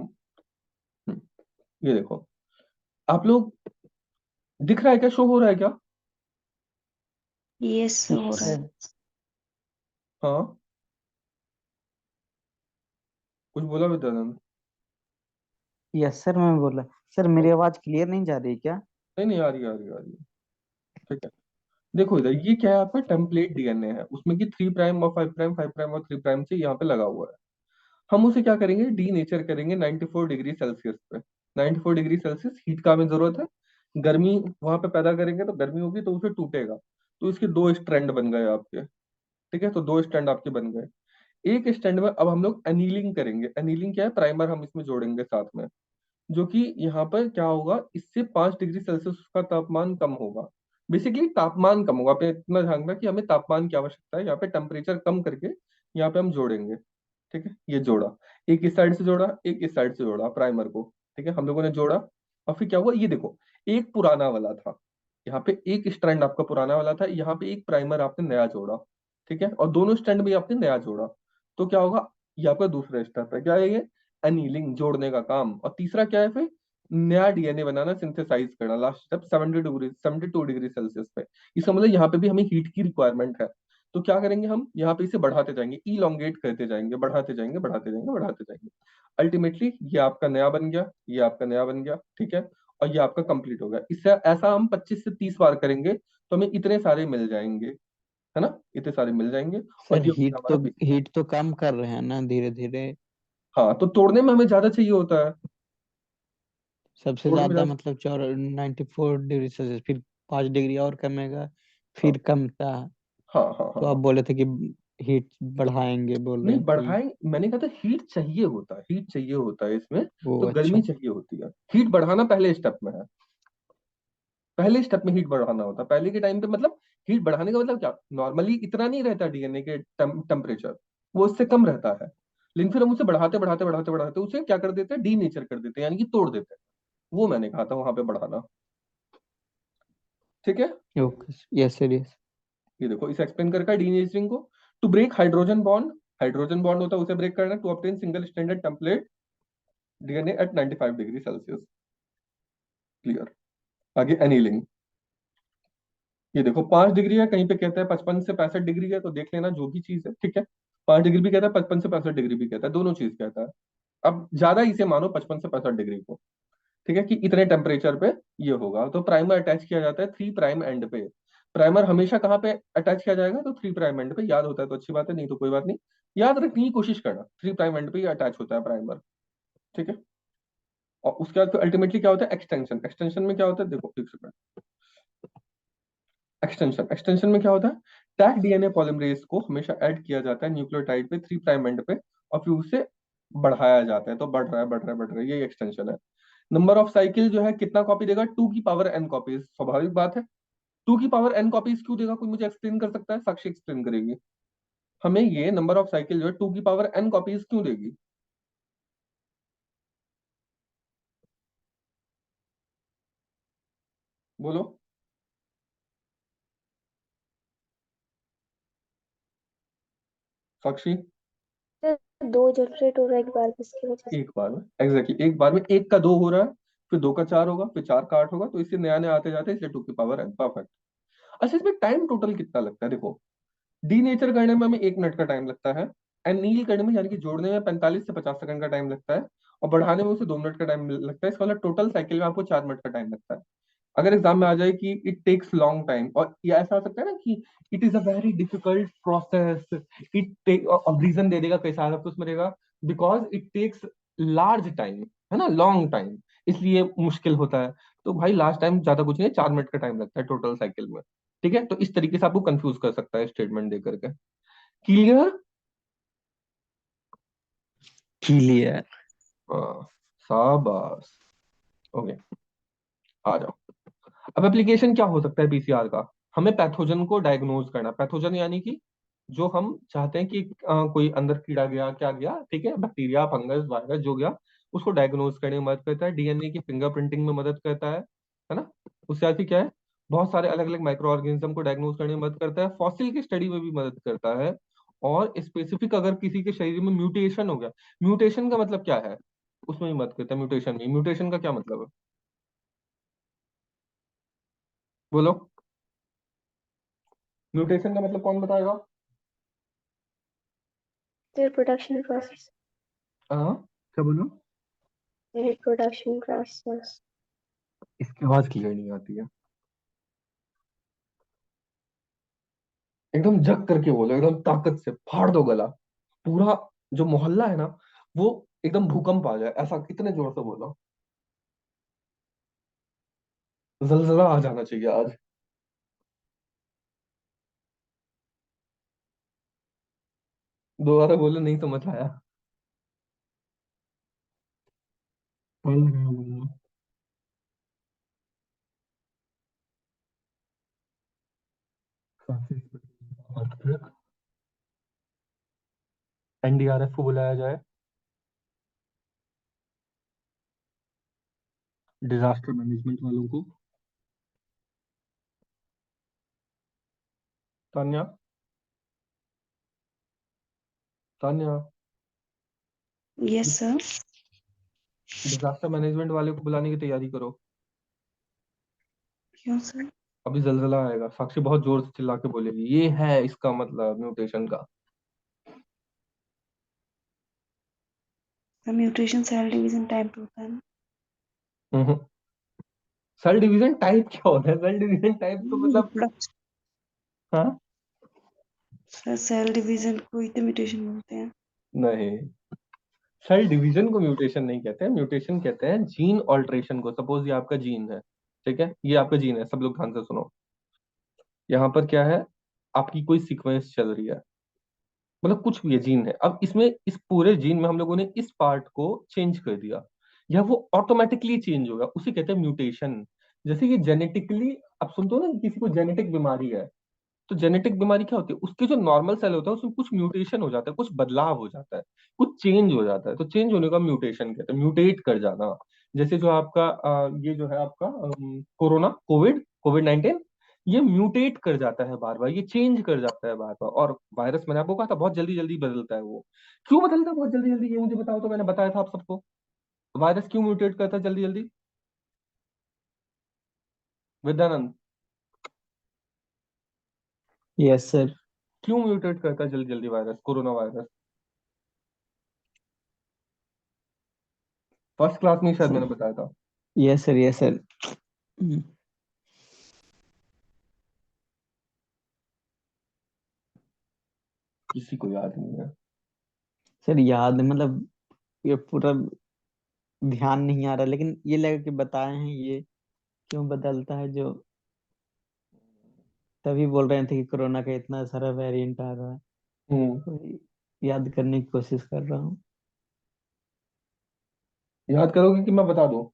हम्म, ये देखो आप लोग, दिख रहा है क्या, शो हो रहा है क्या? यस हो रहा है। सर हाँ, कुछ बोला विद्यानंद? यस सर, मैं बोला। सर मेरी आवाज क्लियर नहीं जा रही क्या? नहीं नहीं, आ रही है, आ रही है, आ रही है। ठीक है, देखो इधर ये क्या है, आपका टेम्पलेट डीएनए है, उसमें कि 3 प्राइम और 5 प्राइम, 5 प्राइम और 3 प्राइम से यहाँ पे लगा हुआ है। हम उसे क्या करेंगे, डी नेचर करेंगे 94 डिग्री सेल्सियस पे। 94 डिग्री सेल्सियस हीट का हमें जरूरत है, गर्मी वहां पे पैदा करेंगे तो गर्मी होगी तो उसे टूटेगा। तो इसके दो स्ट्रैंड बन गए आपके, ठीक है, तो दो स्ट्रैंड आपके बन गए। एक स्टैंड में अब हम लोग एनीलिंग करेंगे। एनीलिंग क्या है, प्राइमर हम इसमें जोड़ेंगे साथ में, जो कि यहाँ पर क्या होगा, इससे 5 डिग्री सेल्सियस का तापमान कम होगा। बेसिकली तापमान कम होगा, आपने इतना ध्यान रखना कि हमें तापमान की आवश्यकता है, यहाँ पे टेम्परेचर कम करके यहाँ पे हम जोड़ेंगे। ठीक है, ये जोड़ा, एक इस साइड से जोड़ा, एक इस साइड से जोड़ा प्राइमर को। ठीक है, हम लोगों ने जोड़ा, और फिर क्या हुआ, ये देखो, एक पुराना वाला था, यहाँ पे एक स्ट्रैंड आपका पुराना वाला था, यहाँ पे एक प्राइमर आपने नया जोड़ा। ठीक है, और दोनों स्ट्रैंड भी आपने नया जोड़ा। तो क्या होगा, ये आपका दूसरा स्टेप है, क्या है ये, एनीलिंग, जोड़ने का काम। और तीसरा क्या है फिर, नया डीएनए बनाना, सिंथेसाइज करना, लास्ट स्टेप 72 डिग्री सेल्सियस पे। इसका मतलब यहाँ पे भी हमें हीट की रिक्वायरमेंट है। तो क्या करेंगे, हम यहाँ पे इसे बढ़ाते जाएंगे, इलोंगेट करते जाएंगे, बढ़ाते जाएंगे, बढ़ाते जाएंगे, बढ़ाते जाएंगे। अल्टीमेटली ये आपका नया बन गया, ये आपका नया बन गया। ठीक है, और ये आपका कंप्लीट हो गया। इससे ऐसा हम 25 से 30 बार करेंगे तो हमें इतने सारे मिल जाएंगे, है ना, इतने सारे मिल जाएंगे। और सर ये हो गया हमारा बेसिक। हीट तो कम कर रहे हैं ना धीरे धीरे। हाँ, तो तोड़ने में हमें ज्यादा चाहिए होता है, सबसे तोड़ने में ज्यादा ज्यादा। मतलब 94 डिग्री सेल्सियस, फिर 5 डिग्री और कमेगा, हाँ फिर कमता। हाँ हाँ हाँ तो आप हाँ। बोले थे कि हीट बढ़ाएंगे, बोल नहीं रहे थे। बढ़ाएं, मैंने कहा था हीट चाहिए होता है, हीट चाहिए होता है इसमें। वो तो गर्मी अच्छा। चाहिए होती है, हीट बढ़ाना पहले स्टेप में है। पहले स्टेप में हीट बढ़ाना होता है, पहले के टाइम पे मतलब हीट बढ़ाने का मतलब क्या, नॉर्मली इतना नहीं रहता डीएनए के टेम्परेचर, वो इससे कम रहता है। लेकिन फिर हम उसे बढ़ाते बढ़ाते बढ़ाते बढ़ाते उसे क्या कर देते हैं, डी नेचर कर देते हैं, यानी कि तोड़ देते हैं। वो मैंने कहा था वहां पे बढ़ाना। ठीक है, ओके, यस सर यस। ये देखो इसे एक्सप्लेन करके डी नेचरिंग को, to break hydrogen bond, hydrogen bond होता है उसे ब्रेक करना, to obtain single standard template DNA at 95 degree Celsius. Clear. आगे एनीलिंग, ये देखो 5 डिग्री है, कहीं पे कहता है 55 से 65 डिग्री है, तो देख लेना जो भी चीज है। ठीक है, 5 डिग्री भी कहता है, 55 से 65 डिग्री भी कहता है, दोनों चीज कहता है। अब ज्यादा इसे मानो 55 से 65 डिग्री को। ठीक है, कि इतने टेम्परेचर पे ये होगा, तो प्राइमर अटैच किया जाता है 3 प्राइम एंड पे। प्राइमर हमेशा कहाँ पे अटैच किया जाएगा, तो 3 प्राइम एंड पे। याद होता है तो अच्छी बात है, नहीं तो कोई बात नहीं, याद रखने की कोशिश करना, 3 प्राइम एंड पे अटैच होता है प्राइमर। ठीक है, और उसके बाद अल्टीमेटली क्या होता है, एक्सटेंशन। एक्सटेंशन में क्या होता है, देखो एक सेकंड, एक्सटेंशन, एक्सटेंशन में क्या होता है, टैग डीएनए पॉलीमरेज को हमेशा ऐड किया जाता है न्यूक्लियोटाइड पे 3 प्राइम एंड पे, और फिर उसे बढ़ाया जाता है, तो बढ़ रहा है, बढ़ रहा है, बढ़ रहा है, ये एक्सटेंशन है। नंबर ऑफ साइकिल जो है कितना कॉपी देगा, 2 की पावर n कॉपीज, स्वाभाविक बात है। 2 की पावर n कॉपीज क्यों देगा, कोई मुझे एक्सप्लेन कर सकता है, साक्षी एक्सप्लेन करेगी हमें, ये नंबर ऑफ साइकिल जो है 2 की पावर n कॉपीज क्यों देगी। बोलो साक्षी। दो जनरेट हो रहा है एक बार में, इसकी वजह से। एक बार में एग्जैक्टली, एक बार में एक का 2 हो रहा है, फिर 2 का 4 होगा, फिर 4 का 8 होगा, तो इससे नया नया आते जाते हैं, इसलिए 2 की पावर n, परफेक्ट। अच्छा, इसमें टाइम टोटल कितना लगता है, देखो डी नेचर करने में हमें 1 मिनट का टाइम लगता है, एनील करने में यानी कि जोड़ने में 45 से 50 सेकंड का टाइम लगता है, और बढ़ाने में उसे 2 मिनट का टाइम लगता है। इसका मतलब टोटल साइकिल में आपको 4 मिनट का टाइम लगता है। अगर एग्जाम में आ जाए कि इट टेक्स लॉन्ग टाइम, और ये ऐसा हो सकता है ना कि it is a very difficult process, it take, और रीजन दे देगा कैसा, तो उसमें रहेगा because it takes large time, है ना, लॉन्ग टाइम, इसलिए मुश्किल होता है। तो भाई लास्ट टाइम ज्यादा कुछ नहीं, 4 मिनट का टाइम लगता है टोटल साइकिल में। ठीक है, तो इस तरीके से आपको कंफ्यूज कर सकता है स्टेटमेंट दे करके। क्लियर। क्लियर। शाबाश। ओके, आ जाओ। अब एप्लीकेशन क्या हो सकता है पीसीआर का, हमें पैथोजन को डायग्नोज करना। पैथोजन यानी कि जो हम चाहते हैं कि कोई अंदर कीड़ा गया, क्या गया, ठीक है, बैक्टीरिया, फंगस, वायरस जो गया, उसको डायग्नोज करने में मदद करता है। डीएनए की फिंगरप्रिंटिंग में मदद करता है ना। उससे आगे क्या है, बहुत सारे अलग अलग माइक्रो ऑर्गेनिज्म को डायग्नोज करने में मदद करता है, फॉसिल की स्टडी में भी मदद करता है। और स्पेसिफिक अगर किसी के शरीर में म्यूटेशन हो गया, म्यूटेशन का मतलब क्या है, उसमें भी मदद करता है। म्यूटेशन में, म्यूटेशन का क्या मतलब है, बोलो, म्यूटेशन का मतलब कौन बताएगा। Reproduction process. हाँ, क्या बोलो, रिप्रोडक्शन प्रोसेस। इसकी आवाज क्लियर नहीं आती है। एकदम जग करके बोलो, एकदम ताकत से फाड़ दो गला, पूरा जो मोहल्ला है ना वो एकदम भूकंप आ जाए, ऐसा कितने जोर से बोलो, जलजला आ जाना चाहिए आज। दोबारा बोलो, नहीं समझ आया। और लगाया बोलना। एनडीआरएफ को बुलाया जाए, डिजास्टर मैनेजमेंट वालों को। Tanya, Tanya, yes sir. Disaster management वाले को बुलाने की तैयारी करो। क्यों सर? अभी जलजला आएगा, साक्षी बहुत जोर से चिल्ला के बोलेगी, ये है इसका मतलब म्यूटेशन का। Sir mutation cell division type होता है ना। सेल डिवीजन टाइप क्या होता है? सेल डिवीजन टाइप तो मतलब, प्रोडक्ट हाँ, सर सेल डिवीजन को ही तो म्यूटेशन बोलते हैं। नहीं, सेल डिवीजन को म्यूटेशन नहीं कहते हैं, म्यूटेशन कहते हैं जीन ऑल्टरेशन को। सपोज ये आपका जीन है, ठीक है, ये आपका जीन है, सब लोग ध्यान से सुनो। यहाँ पर क्या है, आपकी कोई सीक्वेंस चल रही है, मतलब कुछ भी है, जीन है, अब इसमें इस पूरे जीन में हम लोगों ने इस पार्ट को चेंज कर दिया, या वो ऑटोमेटिकली चेंज होगा, उसे कहते हैं म्यूटेशन। जैसे ये जेनेटिकली, आप सुनते हो ना कि किसी को जेनेटिक बीमारी है, तो जेनेटिक बीमारी क्या होती है, उसके जो नॉर्मल सेल होता है उसमें कुछ म्यूटेशन हो जाता है, कुछ बदलाव हो जाता है, कुछ चेंज हो जाता है, तो चेंज होने का म्यूटेशन कहते हैं, म्यूटेट कर जाना। जैसे जो आपका ये जो है आपका कोरोना, कोविड कोविड 19, ये म्यूटेट कर जाता है बार बार, ये चेंज कर जाता है बार बार। और वायरस, मैंने आपको कहा था बहुत जल्दी जल्दी बदलता है वो। क्यों बदलता है बहुत जल्दी जल्दी, ये मुझे बताओ, तो मैंने बताया था आप सबको, वायरस क्यों म्यूटेट करता है जल्दी जल्दी? Vidyanand, yes sir. क्यों म्यूटेट करता है जल्दी जल्दी virus, corona virus? First class में ही शायद मैंने बताया था। Yes sir, yes sir. किसी को याद नहीं है। सर याद मतलब ये पूरा ध्यान नहीं आ रहा, लेकिन ये लगा कि बताए हैं ये क्यों बदलता है, जो तभी बोल रहे थे कि कोरोना का इतना सारा वेरिएंट आ रहा है, हम्म। तो याद करने की कोशिश कर रहा हूँ। याद करोगे कि मैं बता दूं?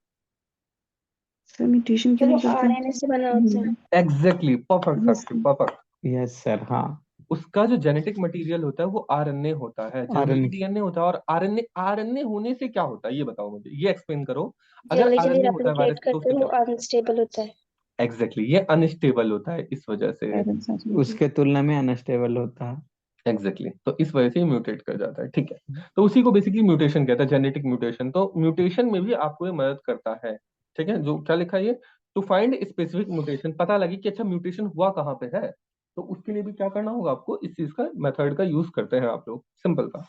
सर म्यूटेशन क्यों वो निकलता आरएनए से बना होता है। है? एग्जैक्टली, परफेक्ट यस साक्षी, परफेक्ट। यस सर, हाँ। उसका जो जेनेटिक मटेरियल होता है वो आरएनए होता है, जनरली आरएन डीएनए होता है। और आरएनए, आरएनए होने से क्या होता है ये बताओ मुझे, ये एक्सप्लेन करो। अगर जल्दी जल्दी आरएनए होता है वायरस रेप्लिकेट का तो करते उससे हैं, वो क्या होता अनस्टेबल होता है। है? एग्जैक्टली, ये अनस्टेबल होता है इस वजह से। उसके तुलना में अनस्टेबल होता है। एग्जैक्टली तो इस वजह से ये म्यूटेट कर जाता है, ठीक है। तो उसी को बेसिकली म्यूटेशन कहता है, जेनेटिक म्यूटेशन। तो म्यूटेशन में भी आपको ये मदद करता है, ठीक है। जो क्या लिखा है ये, टू फाइंड स्पेसिफिक म्यूटेशन, पता लगे कि अच्छा म्यूटेशन हुआ कहाँ पे है, तो उसके लिए भी क्या करना होगा आपको, इस चीज का मेथड का यूज करते हैं आप लोग, सिंपल था।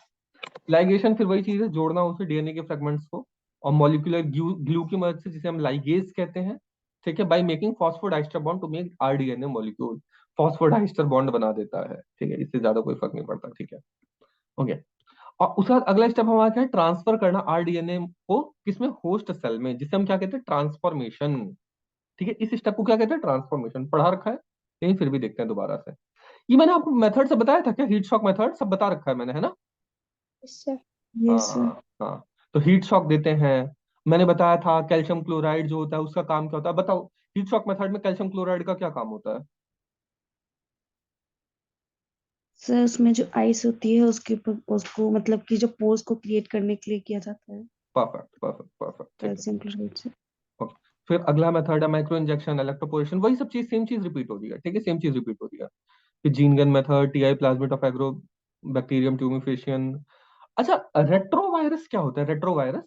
लाइगेशन फिर वही चीज है, जोड़ना उसे डीएनए के फ्रेगमेंट्स को, और मॉलिक्यूलर ग्लू की मदद से, जिसे हम लाइगेज कहते हैं, ठीक है, by making phosphodiester bond to make rDNA molecule. Phosphodiester bond बना देता है, ठीक है, इससे ज्यादा कोई फर्क नहीं पड़ता, ठीक है, ओके। और उसके बाद अगला स्टेप हमारा क्या है, ट्रांसफर करना आरडीएनए को किसमें, होस्ट सेल में, जिसे हम क्या कहते हैं, ट्रांसफॉर्मेशन, ठीक है। इस स्टेप को क्या कहते हैं, ट्रांसफॉर्मेशन, पढ़ा रखा है लेकिन फिर भी देखते हैं दोबारा से। ये मैंने आपको मेथड से बताया था क्या, हीट शॉक मेथड सब बता रखा है मैंने, है ना? इससे यस सर। हाँ हाँ। तो हीट शॉक देते हैं, मैंने बताया था कैल्शियम क्लोराइड जो होता है उसका काम क्या होता है, बताओ। हीट शॉक मेथड में कैल्शियम क्लोराइड का क्या काम होता है? सर उसमें जो आइस होती है उसके ऊपर उसको मतलब कि जो पोर्स को क्रिएट करने के लिए किया जाता है परफेक्ट परफेक्ट परफेक्ट, ठीक है। कैल्शियम क्लोराइड से। ओके। फिर अगला मेथड है माइक्रो इंजेक्शन, इलेक्ट्रोपोरेशन, वही सब चीज, सेम चीज रिपीट हो रही है, ठीक है, सेम चीज रिपीट हो रही है। फिर gene gun method, Ti plasmid of Agrobacterium tumefaciens. अच्छा, रेट्रो वायरस क्या होता है, रेट्रो वायरस?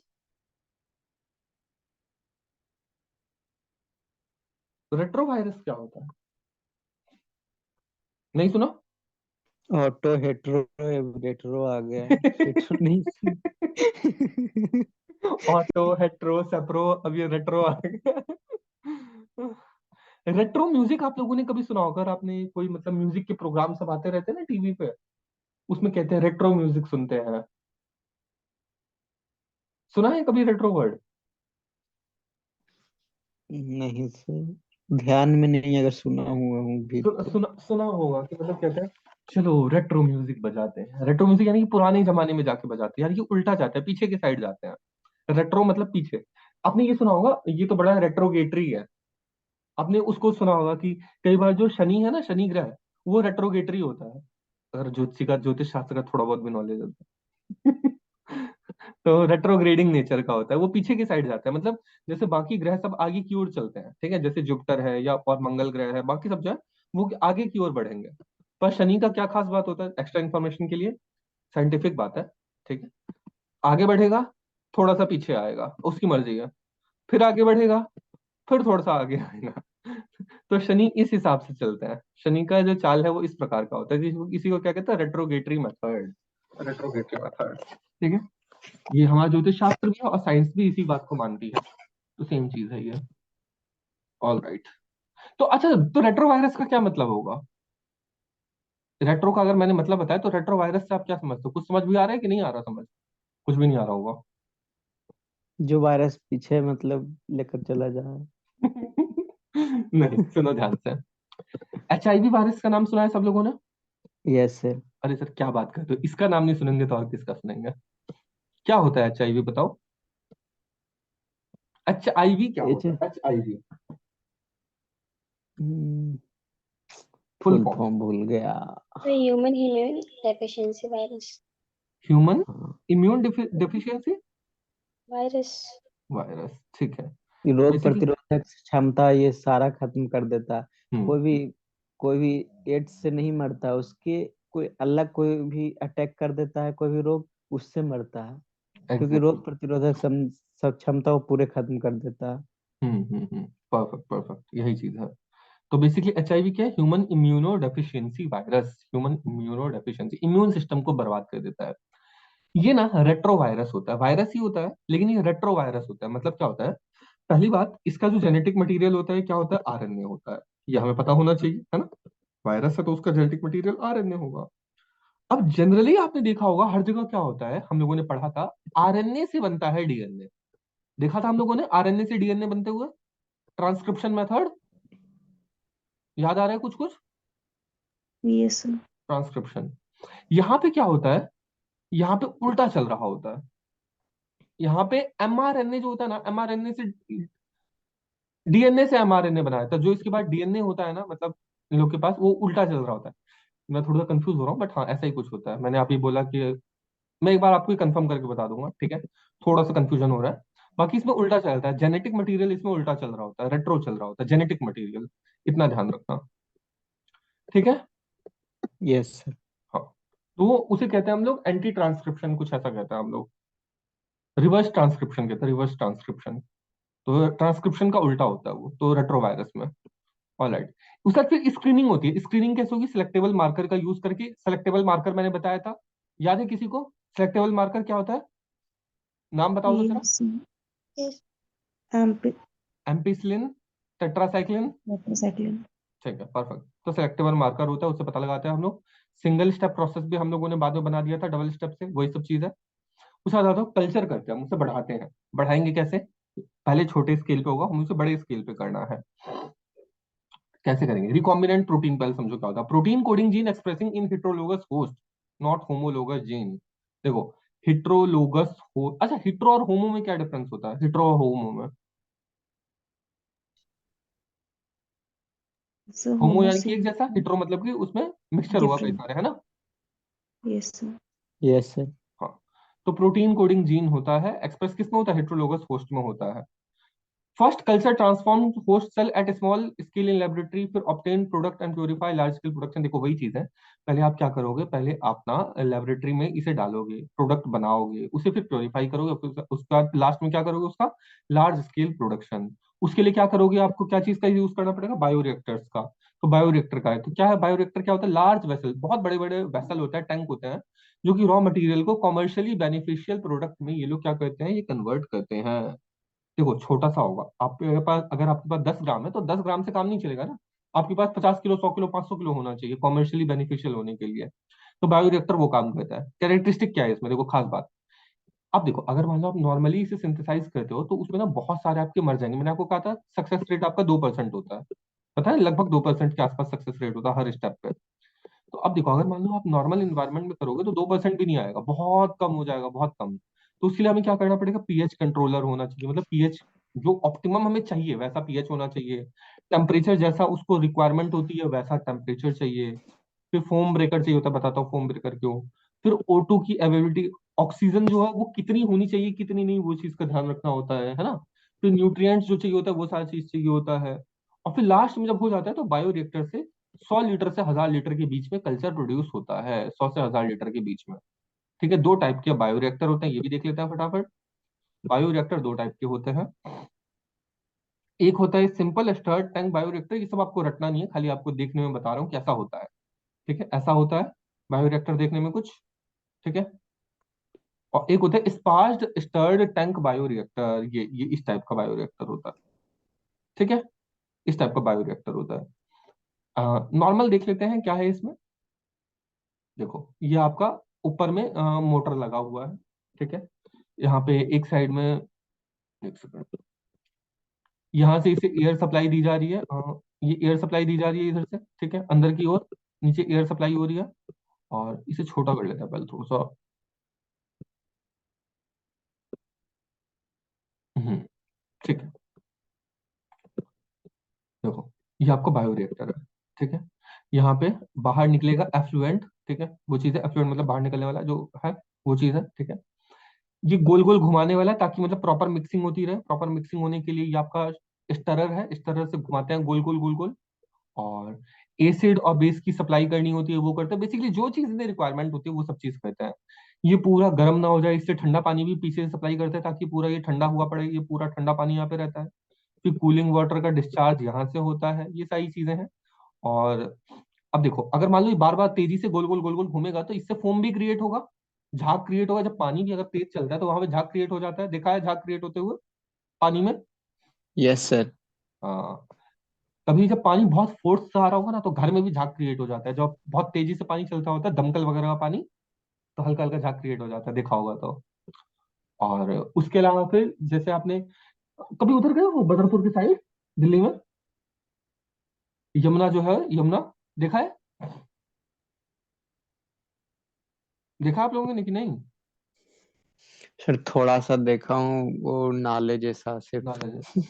रेट्रो वायरस क्या होता है, नहीं सुना? ऑटो हेट्रो रेट्रो आ गया है, हेट्रो नहीं ऑटो, हेट्रो, सेप्रो, अब ये रेट्रो आ गया। रेट्रो म्यूजिक आप लोगों ने कभी सुना होगा, अगर आपने कोई मतलब म्यूजिक के प्रोग्राम सब आते रहते हैं ना टीवी पे, उसमें कहते हैं रेट्रो म्यूजिक सुनते हैं। सुना है कभी रेट्रो वर्ड? नहीं सर, ध्यान में नहीं, अगर सुना हुआ हूँ भी तो। सुना होगा कि मतलब कहते हैं चलो रेट्रो म्यूजिक बजाते हैं। रेट्रो म्यूजिक यानी कि पुराने जमाने में जाके बजाते हैं, यानी कि उल्टा जाते हैं, पीछे की साइड जाते हैं। रेट्रो मतलब पीछे। आपने ये सुना होगा, ये तो बड़ा रेट्रोगेटरी है। आपने उसको सुना होगा कि कई बार जो शनि है ना, शनि ग्रह, वो रेट्रोगेटरी होता है। अगर ज्योतिष शास्त्र का थोड़ा बहुत भी नॉलेज है तो रेट्रोग्रेडिंग नेचर का होता है, वो पीछे की साइड जाता है। मतलब जैसे बाकी ग्रह सब आगे की ओर चलते हैं, ठीक है, जैसे जुपिटर है या और मंगल ग्रह है, बाकी सब जो है वो आगे की ओर बढ़ेंगे। पर शनि का क्या खास बात होता है, एक्स्ट्रा इन्फॉर्मेशन के लिए, साइंटिफिक बात है, ठीक है, आगे बढ़ेगा, थोड़ा सा पीछे आएगा, उसकी मर्जी है, फिर आगे बढ़ेगा, फिर थोड़ा सा आगे आएगा तो शनि इस हिसाब से चलता है। शनि का जो चाल है वो इस प्रकार का होता है, इसी को क्या कहते हैं, रेट्रोगेटरी मेथड। रेट्रोगेटरी मेथड, ठीक है। ये हमारा ज्योतिष शास्त्र भी है और साइंस भी इसी बात को मानती है, तो सेम चीज है ये। All right. तो अच्छा, तो रेट्रो वायरस का क्या मतलब होगा? रेट्रो का अगर मैंने मतलब बताया, तो रेट्रो वायरस से आप क्या समझते हो? कुछ समझ भी आ रहा है कि नहीं आ रहा समझ? कुछ भी नहीं आ रहा होगा। जो वायरस पीछे मतलब लेकर चला जाए। नहीं, सुनो ध्यान से। HIV वायरस का नाम सुना है सब लोगों ने? Yes sir. अरे सर क्या बात करते हो, इसका नाम नहीं सुनेंगे तो और किसका सुनेंगे? क्या होता है HIV, बताओ। HIV क्या एच, होता है, HIV? Full full form. Form भूल गया। Human immune deficiency virus. Human हाँ, इम्यून डिफिशियंसी वायरस। वायरस, ठीक है। ये तो रोग बेसिकली, प्रतिरोधक क्षमता ये सारा खत्म कर देता। हम्म, कोई भी कोई भी एड्स से नहीं मरता, उसके कोई अलग कोई भी अटैक कर देता है, कोई भी रोग, उससे मरता है। क्योंकि एग्जैक्टली। रोग प्रतिरोधक क्षमता को पूरे खत्म कर देता है। परफेक्ट परफेक्ट, यही चीज है। तो बेसिकली HIV क्या है? Human immuno deficiency virus. Human immuno deficiency, immune system को बर्बाद कर देता है। ये ना रेट्रो वायरस होता है, वायरस ही होता है लेकिन ये रेट्रो वायरस होता है। मतलब क्या होता है? पहली बात, इसका जो जेनेटिक मटेरियल होता है क्या होता है? RNA होता है। ये हमें पता होना चाहिए, है ना? वायरस है तो उसका जेनेटिक मटेरियल RNA होगा। अब जनरली आपने देखा होगा हर जगह क्या होता है, हम लोगों ने पढ़ा था, RNA से बनता है DNA। देखा था हम लोगों ने RNA से DNA बनते हुए, ट्रांसक्रिप्शन मेथड। याद आ रहा है कुछ कुछ? Yes sir. ट्रांसक्रिप्शन। यहाँ पे क्या होता है? यहाँ पे उल्टा चल रहा होता है। यहाँ पे mRNA जो होता है ना, mRNA से DNA से mRNA बनाया था, जो इसके बाद DNA होता है ना, मतलब इन लोग के पास वो उल्टा चल रहा होता है। मैं थोड़ा सा कंफ्यूज हो रहा हूँ, बट हाँ ऐसा ही कुछ होता है। मैंने आप ही बोला कि मैं एक बार आपको कंफर्म करके बता दूंगा, ठीक है। थोड़ा सा कंफ्यूजन हो रहा है। बाकी इसमें उल्टा चलता है, जेनेटिक मटेरियल इसमें उल्टा चल रहा होता है, रेट्रो चल रहा होता है जेनेटिक मटेरियल। इतना ध्यान रखना, ठीक है। Yes sir. हाँ, तो वो उसे कहते हैं हम लोग एंटी ट्रांसक्रिप्शन, कुछ ऐसा कहते हैं हम लोग। रिवर्स ट्रांसक्रिप्शन कहते हैं, रिवर्स ट्रांसक्रिप्शन। तो ट्रांसक्रिप्शन का उल्टा होता है वो, तो रेट्रोवायरस में। ऑलराइट। उसके बाद फिर स्क्रीनिंग होती है। स्क्रीनिंग कैसे होगी? सिलेक्टेबल मार्कर का यूज करके। सिलेक्टेबल मार्कर मैंने बताया था, याद है किसी को? सिलेक्टेबल मार्कर क्या होता है? नाम बताओ तो जरा। Yes sir. Yes. Amphi ampicillin, tetracycline. Tetracycline. ठीक है, परफेक्ट। तो सिलेक्टेबल मार्कर होता है, उससे पता लगाते हैं हम लोग। सिंगल स्टेप प्रोसेस भी हम लोगों ने बाद में बना दिया था, डबल स्टेप से, वही सब चीज है। उसके बाद आता है कल्चर करते हैं हम, उसे बढ़ाते हैं। बढ़ाएंगे कैसे? पहले छोटे स्केल पे होगा, हम उसे बड़े स्केल पे करना है। कैसे करेंगे? रिकॉम्बिनेंट प्रोटीन, पहले समझो क्या होता है। Protein coding gene expressing in heterologous host, not homologous gene. देखो, हेट्रोलोगस हो, अच्छा हेट्रो और होमो में क्या डिफरेंस होता है? हेट्रो और होमो में, सर होमो होमो यानी कि से एक जैसा, हेट्रो मतलब कि उसमें मिक्सचर होगा कई डिफरेंट। सारे, है ना? Yes sir. Yes sir. हाँ। तो प्रोटीन कोडिंग जीन होता है, एक्सप्रेस किस में होता है? हेट्रोलोगस होस्ट में होता है। First culture transform host cell at small scale in laboratory, फिर obtain product and purify large scale production. देखो वही चीज है, पहले आप क्या करोगे? पहले आप ना लेबोरेटरी में इसे डालोगे, प्रोडक्ट बनाओगे, उसे फिर प्योरीफाई करोगे, फिर उसके बाद लास्ट में क्या करोगे? उसका लार्ज स्केल प्रोडक्शन। उसके लिए क्या करोगे? आपको क्या चीज का यूज करना पड़ेगा? बायोरिएक्टर्स का। तो बायोरिएक्टर का है, तो क्या है बायोरिएक्टर? क्या होता है? लार्ज वेसल, बहुत बड़े बड़े वेसल होता है, टैंक होते हैं, जो कि रॉ मटेरियल को कॉमर्शियली बेनिफिशियल प्रोडक्ट में ये लोग क्या करते हैं? ये कन्वर्ट करते हैं, देखो छोटा सा होगा आपके पास, अगर आपके पास 10 ग्राम है तो 10 ग्राम से काम नहीं चलेगा ना, आपके पास 50 किलो, 100 किलो, 500 किलो होना चाहिए कॉमर्शियली बेनिफिशियल होने के लिए। तो बायोरिएक्टर वो काम करता है। कैरेक्टरिस्टिक क्या है इसमें, देखो खास बात। अब देखो अगर मान लो आप नॉर्मली इसे सिंथेसाइज करते हो तो उसमें ना बहुत सारे आपके मर जाएंगे। मैंने आपको कहा था सक्सेस रेट आपका 2% होता है, पता है, लगभग 2% के आसपास सक्सेस रेट होता है हर स्टेप पे। तो अब देखो अगर मान लो आप नॉर्मल इन्वायरमेंट में करोगे तो 2% भी नहीं आएगा, बहुत कम हो जाएगा, बहुत कम। तो उसके लिए हमें क्या करना पड़ेगा, पीएच कंट्रोलर होना चाहिए, मतलब पीएच जो ऑप्टिमम हमें चाहिए वैसा पीएच होना चाहिए। टेम्परेचर जैसा उसको रिक्वायरमेंट होती है वैसा टेम्परेचर चाहिए। फिर फोम ब्रेकर चाहिए होता है, बताता हूँ फोम ब्रेकर क्यों। फिर O2 की अवेलेबिलिटी, ऑक्सीजन जो है वो कितनी होनी चाहिए कितनी नहीं, वो चीज का ध्यान रखना होता है ना। फिर न्यूट्रिएंट्स जो चाहिए होता है वो सारी चीज चाहिए होता है। और फिर लास्ट में जब हो जाता है तो बायोरिएक्टर से 100 लीटर से 1000 लीटर के बीच में कल्चर प्रोड्यूस होता है, 100 से 1000 लीटर के बीच में। ठीक है, दो टाइप के बायोरिएक्टर होते हैं, ये भी देख लेते हैं फटाफट। बायोरिएक्टर दो टाइप के होते हैं। एक होता है सिंपल स्टर्ड टैंक बायोरिएक्टर, ये सब आपको रटना नहीं है, खाली आपको देखने में बता रहा हूँ कैसा होता है। ठीक है, ऐसा होता है बायोरिएक्टर देखने में कुछ। ठीक है, और एक होता है स्पार्ज्ड स्टर्ड टैंक बायोरिएक्टर, ये इस टाइप का बायोरिएक्टर होता है। ठीक है, इस टाइप का बायोरिएक्टर होता है। नॉर्मल देख लेते हैं क्या है इसमें। देखो ये आपका ऊपर में मोटर लगा हुआ है। ठीक है, यहाँ पे एक साइड में, एक सेकंड, यहाँ से इसे एयर सप्लाई दी जा रही है। ये एयर सप्लाई दी जा रही है इधर से, ठीक है, अंदर की ओर नीचे एयर सप्लाई हो रही है। और इसे छोटा कर लेते हैं पहले थोड़ा सा। ठीक है, देखो ये आपका बायोरिएक्टर है। ठीक है, यहाँ पे बाहर निकलेगा एफ्लुएंट। ठीक है, वो चीज है एफ्लुएंट, मतलब बाहर निकलने वाला जो है वो चीज है। ठीक है, ये गोल गोल घुमाने वाला है ताकि मतलब प्रॉपर मिक्सिंग होती रहे। प्रॉपर मिक्सिंग होने के लिए ये आपका स्टरर है, स्टरर से घुमाते हैं गोल गोल गोल गोल। और एसिड और बेस की सप्लाई करनी होती है वो करते हैं। बेसिकली जो चीज इनमें रिक्वायरमेंट होती है वो सब चीज करते हैं। ये पूरा गर्म ना हो जाए इससे ठंडा पानी भी पीछे से सप्लाई करते हैं ताकि पूरा ये ठंडा हुआ पड़े, ये पूरा ठंडा पानी यहाँ पे रहता है। फिर कूलिंग वाटर का डिस्चार्ज यहाँ से होता है, ये सारी चीजें हैं। और अब देखो अगर मान लो ये बार बार तेजी से गोल गोल घूमेगा तो इससे फोम भी क्रिएट होगा, झाग क्रिएट होगा। जब पानी भी अगर तेज चलता है तो वहां पे झाग क्रिएट हो जाता है, देखा है झाग क्रिएट होते हुए पानी में। Yes sir. हाँ, कभी जब पानी बहुत फोर्स से आ रहा होगा ना तो घर में भी झाग क्रिएट हो जाता है। जब बहुत तेजी से पानी चलता होता है दमकल वगैरह का पानी, तो हल्का हल्का झाग क्रिएट हो जाता है, देखा होगा तो। और उसके अलावा फिर जैसे आपने कभी उधर गए हो बदरपुर की साइड, दिल्ली में, यमुना जो है, यमुना देखा है, देखा आप लोगों ने कि नहीं। सर थोड़ा सा देखा हूँ, वो नाले जैसा सिर्फ। नाले जैसा,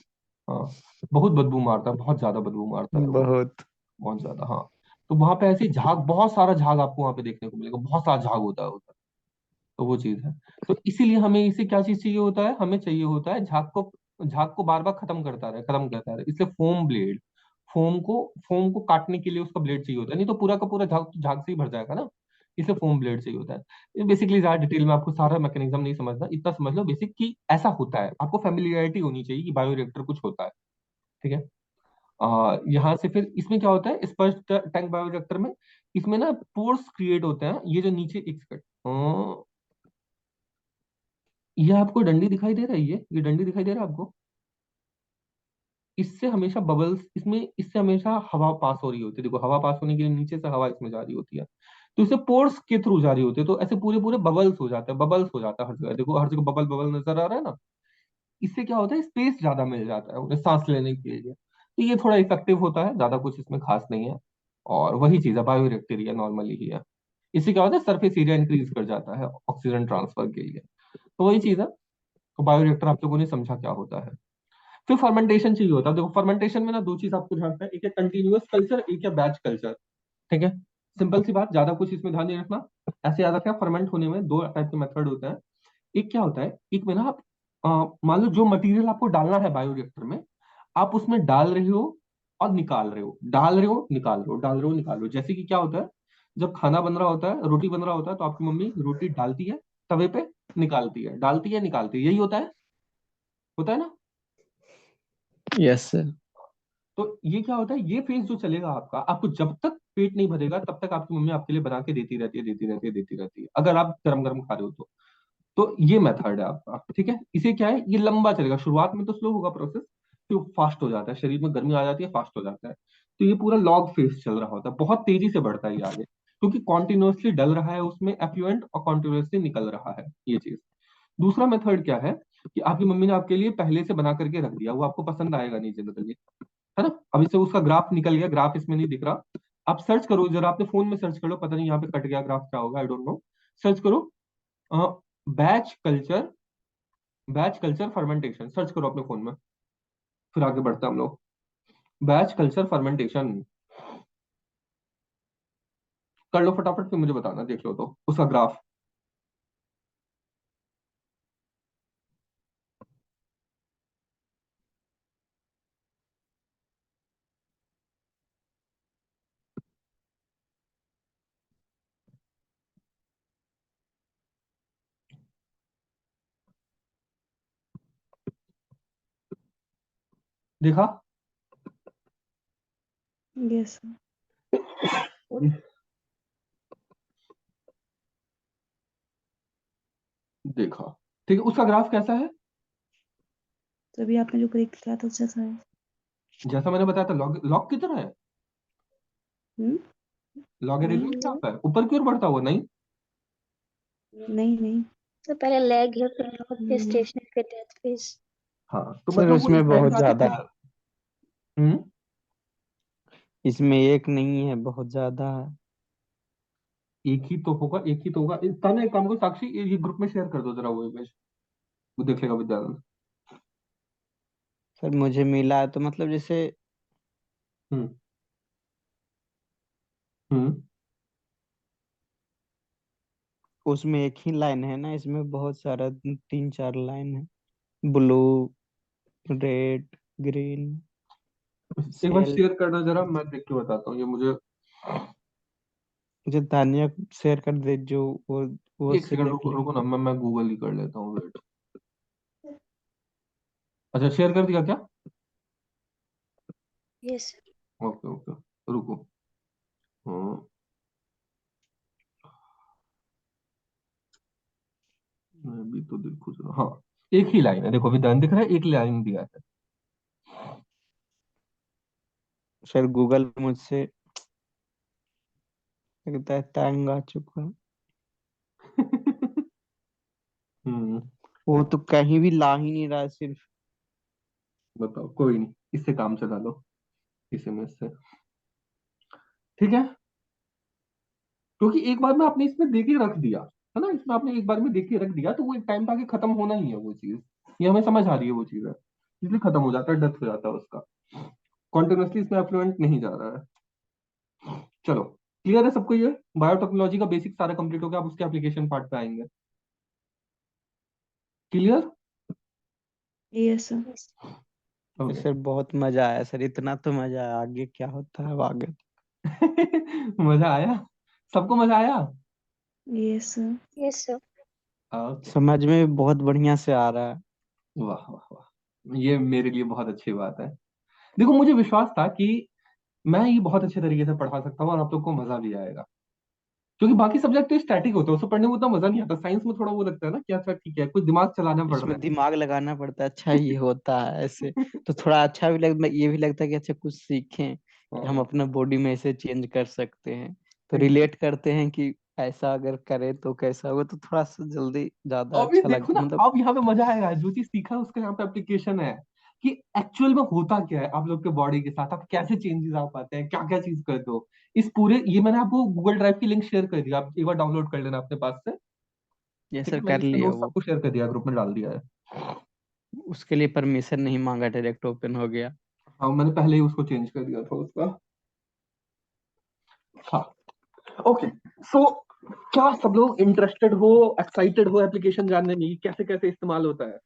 हाँ, बहुत बदबू मारता है, बहुत ज्यादा बदबू मारता है वो, बहुत। बहुत ज्यादा। हाँ, तो वहां पे ऐसे ही झाग, बहुत सारा झाग आपको वहां पे देखने को मिलेगा, बहुत सारा झाग होता है उधर। तो वो चीज है। तो इसीलिए हमें इसे क्या चीज चाहिए होता है, हमें चाहिए होता है झाग को बार बार खत्म करता रहे, इसलिए फोम ब्लेड। फोम को काटने के लिए उसका ब्लेड चाहिए होता है, नहीं तो पूरा का पूरा झाग झाग से ही भर जाएगा ना। इसलिए फोम ब्लेड चाहिए होता है। ये बेसिकली ज्यादा डिटेल में आपको सारा मैकेनिज्म नहीं समझना, इतना समझ लो बेसिक कि ऐसा होता है, आपको फेमिलियरिटी होनी चाहिए कि बायोरिएक्टर कुछ होता है। ठीक है, यहाँ से फिर इसमें क्या होता है स्पर्श टैंक बायोरिएक्टर में, इसमें ना पोर्स क्रिएट होते हैं। ये जो नीचे, एक सेकंड, ये आपको डंडी दिखाई दे रही है, ये डंडी दिखाई दे रहा है आपको, इससे हमेशा बबल्स, इसमें इससे हमेशा हवा पास हो रही होती है। देखो हवा पास होने के लिए नीचे से हवा इसमें जा रही होती है, तो इससे पोर्स के थ्रू जा रही होती है, तो ऐसे पूरे पूरे बबल्स हो जाते हैं, बबल्स हो जाता है हर जगह। देखो हर जगह बबल बबल नजर आ रहा है ना। इससे क्या होता है स्पेस ज्यादा मिल जाता है उन्हें सांस लेने के लिए, तो ये थोड़ा इफेक्टिव होता है, ज्यादा कुछ इसमें खास नहीं है। और वही चीज है बायोरिएक्टर नॉर्मली ही है। इससे क्या होता है सरफेस एरिया इंक्रीज कर जाता है ऑक्सीजन ट्रांसफर के लिए। तो वही चीज है। तो बायोरिएक्टर आप लोगों ने समझा क्या होता है। फिर फर्मेंटेशन चाहिए होता है। देखो फर्मेंटेशन में ना दो चीज आपको ध्यान रखना है, एक है कंटिन्यूअस कल्चर, एक है बैच कल्चर। ठीक है, सिंपल सी बात, ज्यादा कुछ इसमें ध्यान नहीं रखना। ऐसे याद रखना फर्मेंट होने में दो टाइप के मेथड होते हैं। एक क्या होता है, एक में ना आप मान लो जो मटेरियल आपको डालना है बायोरिएक्टर में, आप उसमें डाल रहे हो और निकाल रहे हो, डाल रहे हो निकाल रहे हो, डाल रहे हो निकाल रहे हो। जैसे कि क्या होता है, जब खाना बन रहा होता है, रोटी बन रहा होता है, तो आपकी मम्मी रोटी डालती है तवे पे, निकालती है, डालती है निकालती है, यही होता है ना। Yes sir. तो ये क्या होता है, ये फेज जो चलेगा आपका, आपको जब तक पेट नहीं भरेगा तब तक आपकी मम्मी आपके लिए बना के देती रहती है, देती रहती है, देती रहती है, अगर आप गरम गरम खा रहे हो तो। तो ये मेथड है आपका, ठीक है। इसे क्या है, ये लंबा चलेगा, शुरुआत में तो स्लो होगा प्रोसेस, फिर फास्ट हो जाता है, शरीर में गर्मी आ जाती है, फास्ट हो जाता है। तो ये पूरा लॉग फेज चल रहा होता है, बहुत तेजी से बढ़ता है ये आगे, क्योंकि कॉन्टिन्यूसली डल रहा है उसमें एफ्लुएंट और कॉन्टिन्यूसली निकल रहा है ये चीज। दूसरा मेथड क्या है कि आपकी मम्मी ने आपके लिए पहले से बना करके रख दिया, वो आपको पसंद आएगा नहीं जनरली, है ना। अभी से उसका ग्राफ निकल गया, ग्राफ इसमें नहीं दिख रहा। आप सर्च करो जरा, आपने फोन में सर्च कर लो, पता नहीं यहाँ पे कट गया ग्राफ, क्या होगा आई डोंट नो। सर्च करो batch culture, batch culture fermentation, search करो अपने फोन में, फिर आगे बढ़ते हैं हम लोग। बैच कल्चर फर्मेंटेशन कर लो फटाफट, फिर मुझे बताना, देख लो तो उसका ग्राफ। देखा? यस। देखा, ठीक है, उसका ग्राफ कैसा है? तभी आपने जो क्लिक किया था उससे ऐसा है। जैसा मैंने बताया था, लॉग लॉग की तरह है, हम्म। लॉगरिथमिक नहीं ग्राफ है, ऊपर की ओर बढ़ता हुआ, नहीं? नहीं नहीं। तो पहले लेग है, फिर लॉग, फिर हम्म। स्टेशनरी, फिर डेथ फेज। हाँ, तो सर मतलब वो इस उसमें टाइम बहुत पे आके ज्यादा, हम्म। इसमें एक नहीं है, बहुत ज्यादा है। एक ही तो होगा, एक ही तो होगा। ताना एक काम करो साक्षी, ये ग्रुप में शेयर कर दो जरा वो इमेज, वो देख लेगा विद्यानंद। सर मुझे मिला है तो मतलब जैसे हम्म। हम्म। उसमें एक ही लाइन है ना, इसमें बहुत सारा 3 4 लाइन है, ब्लू, रेड, ग्रीन, एक बार सेल। शेयर करना जरा, मैं देख के बताता हूँ ये मुझे। जो तानिया शेयर कर दे, जो वो एक उससे सेकंड देख रुको लेंगे। रुको ना, मैं गूगल ही कर लेता हूँ, वेट। अच्छा, शेयर कर दिया क्या? यस। ओके ओके, रुको। हाँ, मैं भी तो देखो जरा, हाँ, एक ही लाइन है, देखो विद्यानंद दिख रहा है, एक लाइन दिया है। सर गूगल मुझसे लगता है तंग आ चुका है। हम्म। वो तो कहीं भी ला ही नहीं रहा है, सिर्फ। बताओ, कोई नहीं, इससे काम चला लो, इस इमेज से, ठीक है। क्योंकि एक बार में आपने इसमें देके रख दिया, है ना, इसमें आपने एक बार में देके रख दिया, तो वो एक टाइम पे आके खत्म होना ही है वो चीज, ये हमें समझ आ रही है वो चीज है, इसलिए खत्म हो जाता है, डेथ हो जाता है उसका, कॉन्टिन्यूसली इसमें एफ्लुएंट नहीं जा रहा है। चलो, क्लियर है सबको, ये बायोटेक्नोलॉजी का बेसिक सारा कंप्लीट हो गया, अब उसके एप्लीकेशन पार्ट पे आएंगे। Clear? Yes sir. Okay. Sir बहुत मजा आया सर, इतना तो मजा आया, आगे क्या होता है अब आगे। मजा आया? सबको मजा आया? Yes sir. Yes sir. Okay. समझ में बहुत बढ़िया से आ रहा है। वाह वाह वाह, ये मेरे लिए बहुत अच्छी बात है। देखो, मुझे विश्वास था कि मैं ये बहुत अच्छे तरीके से पढ़ा सकता हूँ और आप लोग को मजा भी आएगा, क्योंकि बाकी सब्जेक्ट तो स्टैटिक होता है, उसको पढ़ने में उतना मजा नहीं आता, साइंस में थोड़ा वो लगता है ना कि अच्छा ठीक है, कुछ दिमाग चलाना पड़ रहा इसमें दिमाग लगाना पड़ता है, अच्छा ये होता है ऐसे, तो थोड़ा अच्छा भी लगता, ये भी लगता है कि अच्छा कुछ सीखें, है। कि हम हाँ, अपना बॉडी में ऐसे चेंज कर सकते हैं, तो exactly। रिलेट करते हैं कि ऐसा अगर करें तो कैसा होगा, तो थोड़ा सा जल्दी ज्यादा अब ये अच्छा देखो लगता ना, मतलब। अब यहाँ पे मजा आएगा, जो चीज सीखा है उसका यहाँ पे एप्लीकेशन है, कि एक्चुअल में होता क्या है आप लोग के बॉडी के साथ, आप कैसे चेंजेस आ पाते हैं, क्या क्या चीज करते हो। इस पूरे, ये मैंने आपको गूगल ड्राइव की लिंक शेयर कर दिया, आप एक बार डाउनलोड कर लेना अपने पास से, ये ठीक सर है, मैंने कर इसके लिया नोट्स वो, आपको शेयर कर दिया, ग्रुप में डाल दिया है। उसके लिए परमिशन नहीं मांगा, डायरेक्ट ओपन हो गया। हाँ, मैंने पहले ही उसको चेंज कर दिया था उसका। हाँ, ओके। सो क्या सब लोग इंटरेस्टेड हो, एक्साइटेड हो एप्लीकेशन जानने में कि कैसे कैसे इस्तेमाल होता है?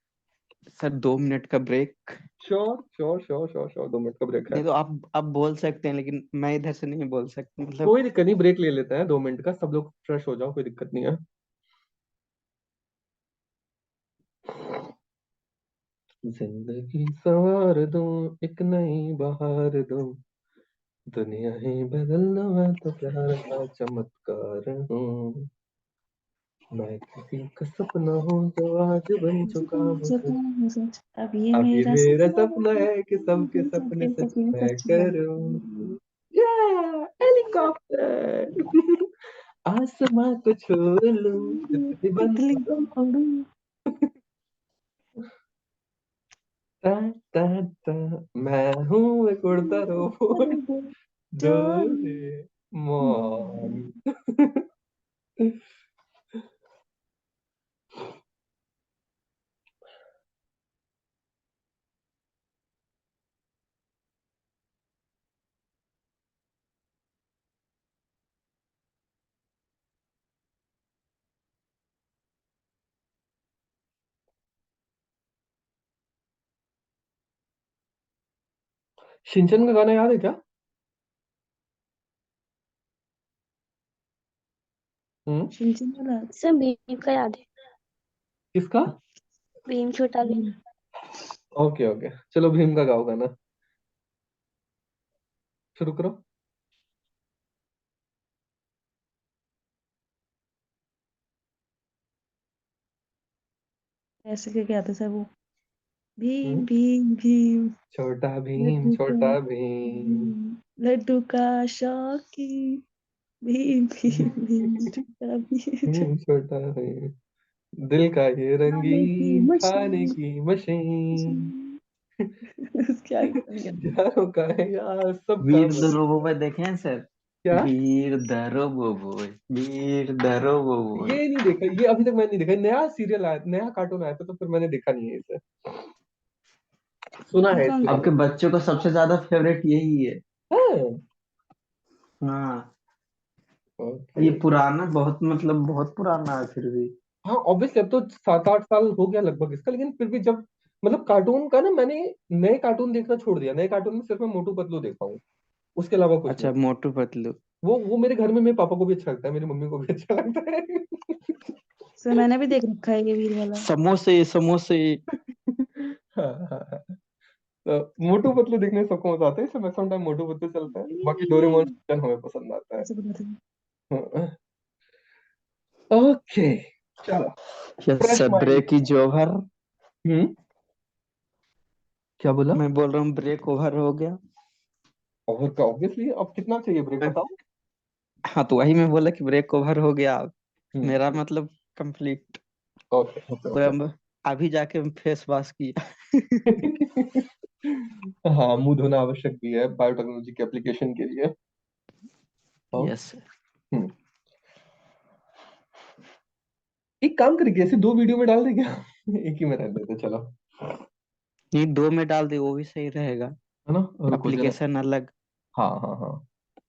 सर 2 मिनट का break. Sure sure sure sure sure, 2 minute का ब्रेक है। नहीं तो आप बोल सकते हैं, लेकिन मैं इधर से नहीं बोल सकता मतलब। कोई दिक्कत नहीं, ब्रेक ले लेते हैं 2 मिनट का, सब लोग फ्रेश हो जाओ, कोई दिक्कत नहीं है। जिंदगी सवार दो, एक नई बहार दो, दुनिया ही बदलना है तो प्यार का चमत्कार हूँ। मैं किसी का सपना हूँ जो आज बन चुका हूँ सच। सच अब ये अब ये मेरा मेरा सपना सपना है कि सबके सपने सबके सच सपने मैं सच करूँ। है। हेलीकॉप्टर आसमां को छू लूं तितली बन तितली बन उड़ूं। ता, ता, ता, मैं हूँ एक उड़ता रोबोट डोरेमोन। शिनचैन का गाना याद है क्या? शिनचैन वाला सर भीम का याद है। किसका? भीम छोटा भीम। ओके ओके, चलो भीम का गाओ गाना, शुरू करो। ऐसे करके आता सर वो हम्म, भीम भीम भीम छोटा भीम लड्डू का छोटा भीम। लड्डू का शौकीन भीम भीम भीम छोटा भीम छोटा भीम, दिल का ये खाने की रंगीन खाने मशीन की मशीन। क्या नहीं करना। यारों का है यार सबका वीर द बस। रोबोट देखे हैं सर? क्या? Veer the robot, Veer the robot. ये नहीं देखा, ये अभी तक मैंने नहीं देखा। नया सीरियल आया, नया कार्टून आया था तो फिर मैंने देखा नहीं है इसे। सुना ये है कौन इसके सा? बारे आपके में। बच्चों का सबसे ज्यादा फेवरेट यही है। हाँ, हाँ, ओके। ये पुराना बहुत, मतलब बहुत पुराना है फिर भी। हाँ ऑब्वियसली अब तो 7-8 साल हो गया लगभग इसका, लेकिन फिर भी जब मतलब कार्टून का ना, मैंने नए कार्टून देखना छोड़ दिया। नए कार्टून में सिर्फ मैं मोटू पतलू देखा हूँ, उसके अलावा कुछ नहीं। अच्छा, मोटू पतलू। वो मेरे घर में मेरे पापा को भी अच्छा लगता है, मेरी मम्मी को भी अच्छा लगता है। सर मैंने भी देख रखा है ये वीर वाला। समोसे समोसे। हाँ हाँ हाँ। तो मोटू पतलू देखने सबको मजा आता है, इसलिए मैक्सिमम टाइम मोटू पतलू चलता है, बाकी डोरेमोन शिनचैन हमें पसंद आता है। ऐसे बोला था। हाँ, ओके, चलो। Yes fresh sir, mind. Break is over. Hmm, क्या बोला? मैं बोल रहा हूँ ब्रेक ओवर हो गया। ओवर का ऑब्वियसली, अब कितना चाहिए ब्रेक बताओ। हाँ, तो वही मैं बोला कि ब्रेक ओवर हो गया। मेरा हम्म, मतलब कंप्लीट। ओके ओके पूरा ओके। अभी जाके फेस वॉश किया। हाँ, मुंह धोना आवश्यक भी है बायोटेक्नोलॉजी के एप्लीकेशन के लिए। हाँ, यस सर। हम्म। एक काम करेंगे, ऐसे दो वीडियो में डाल दें क्या? एक ही में रहने देते चलो, नहीं, 2 में डाल दे वो भी सही रहेगा। है ना? रुको जरा। एप्लीकेशन अलग। हाँ हाँ हाँ,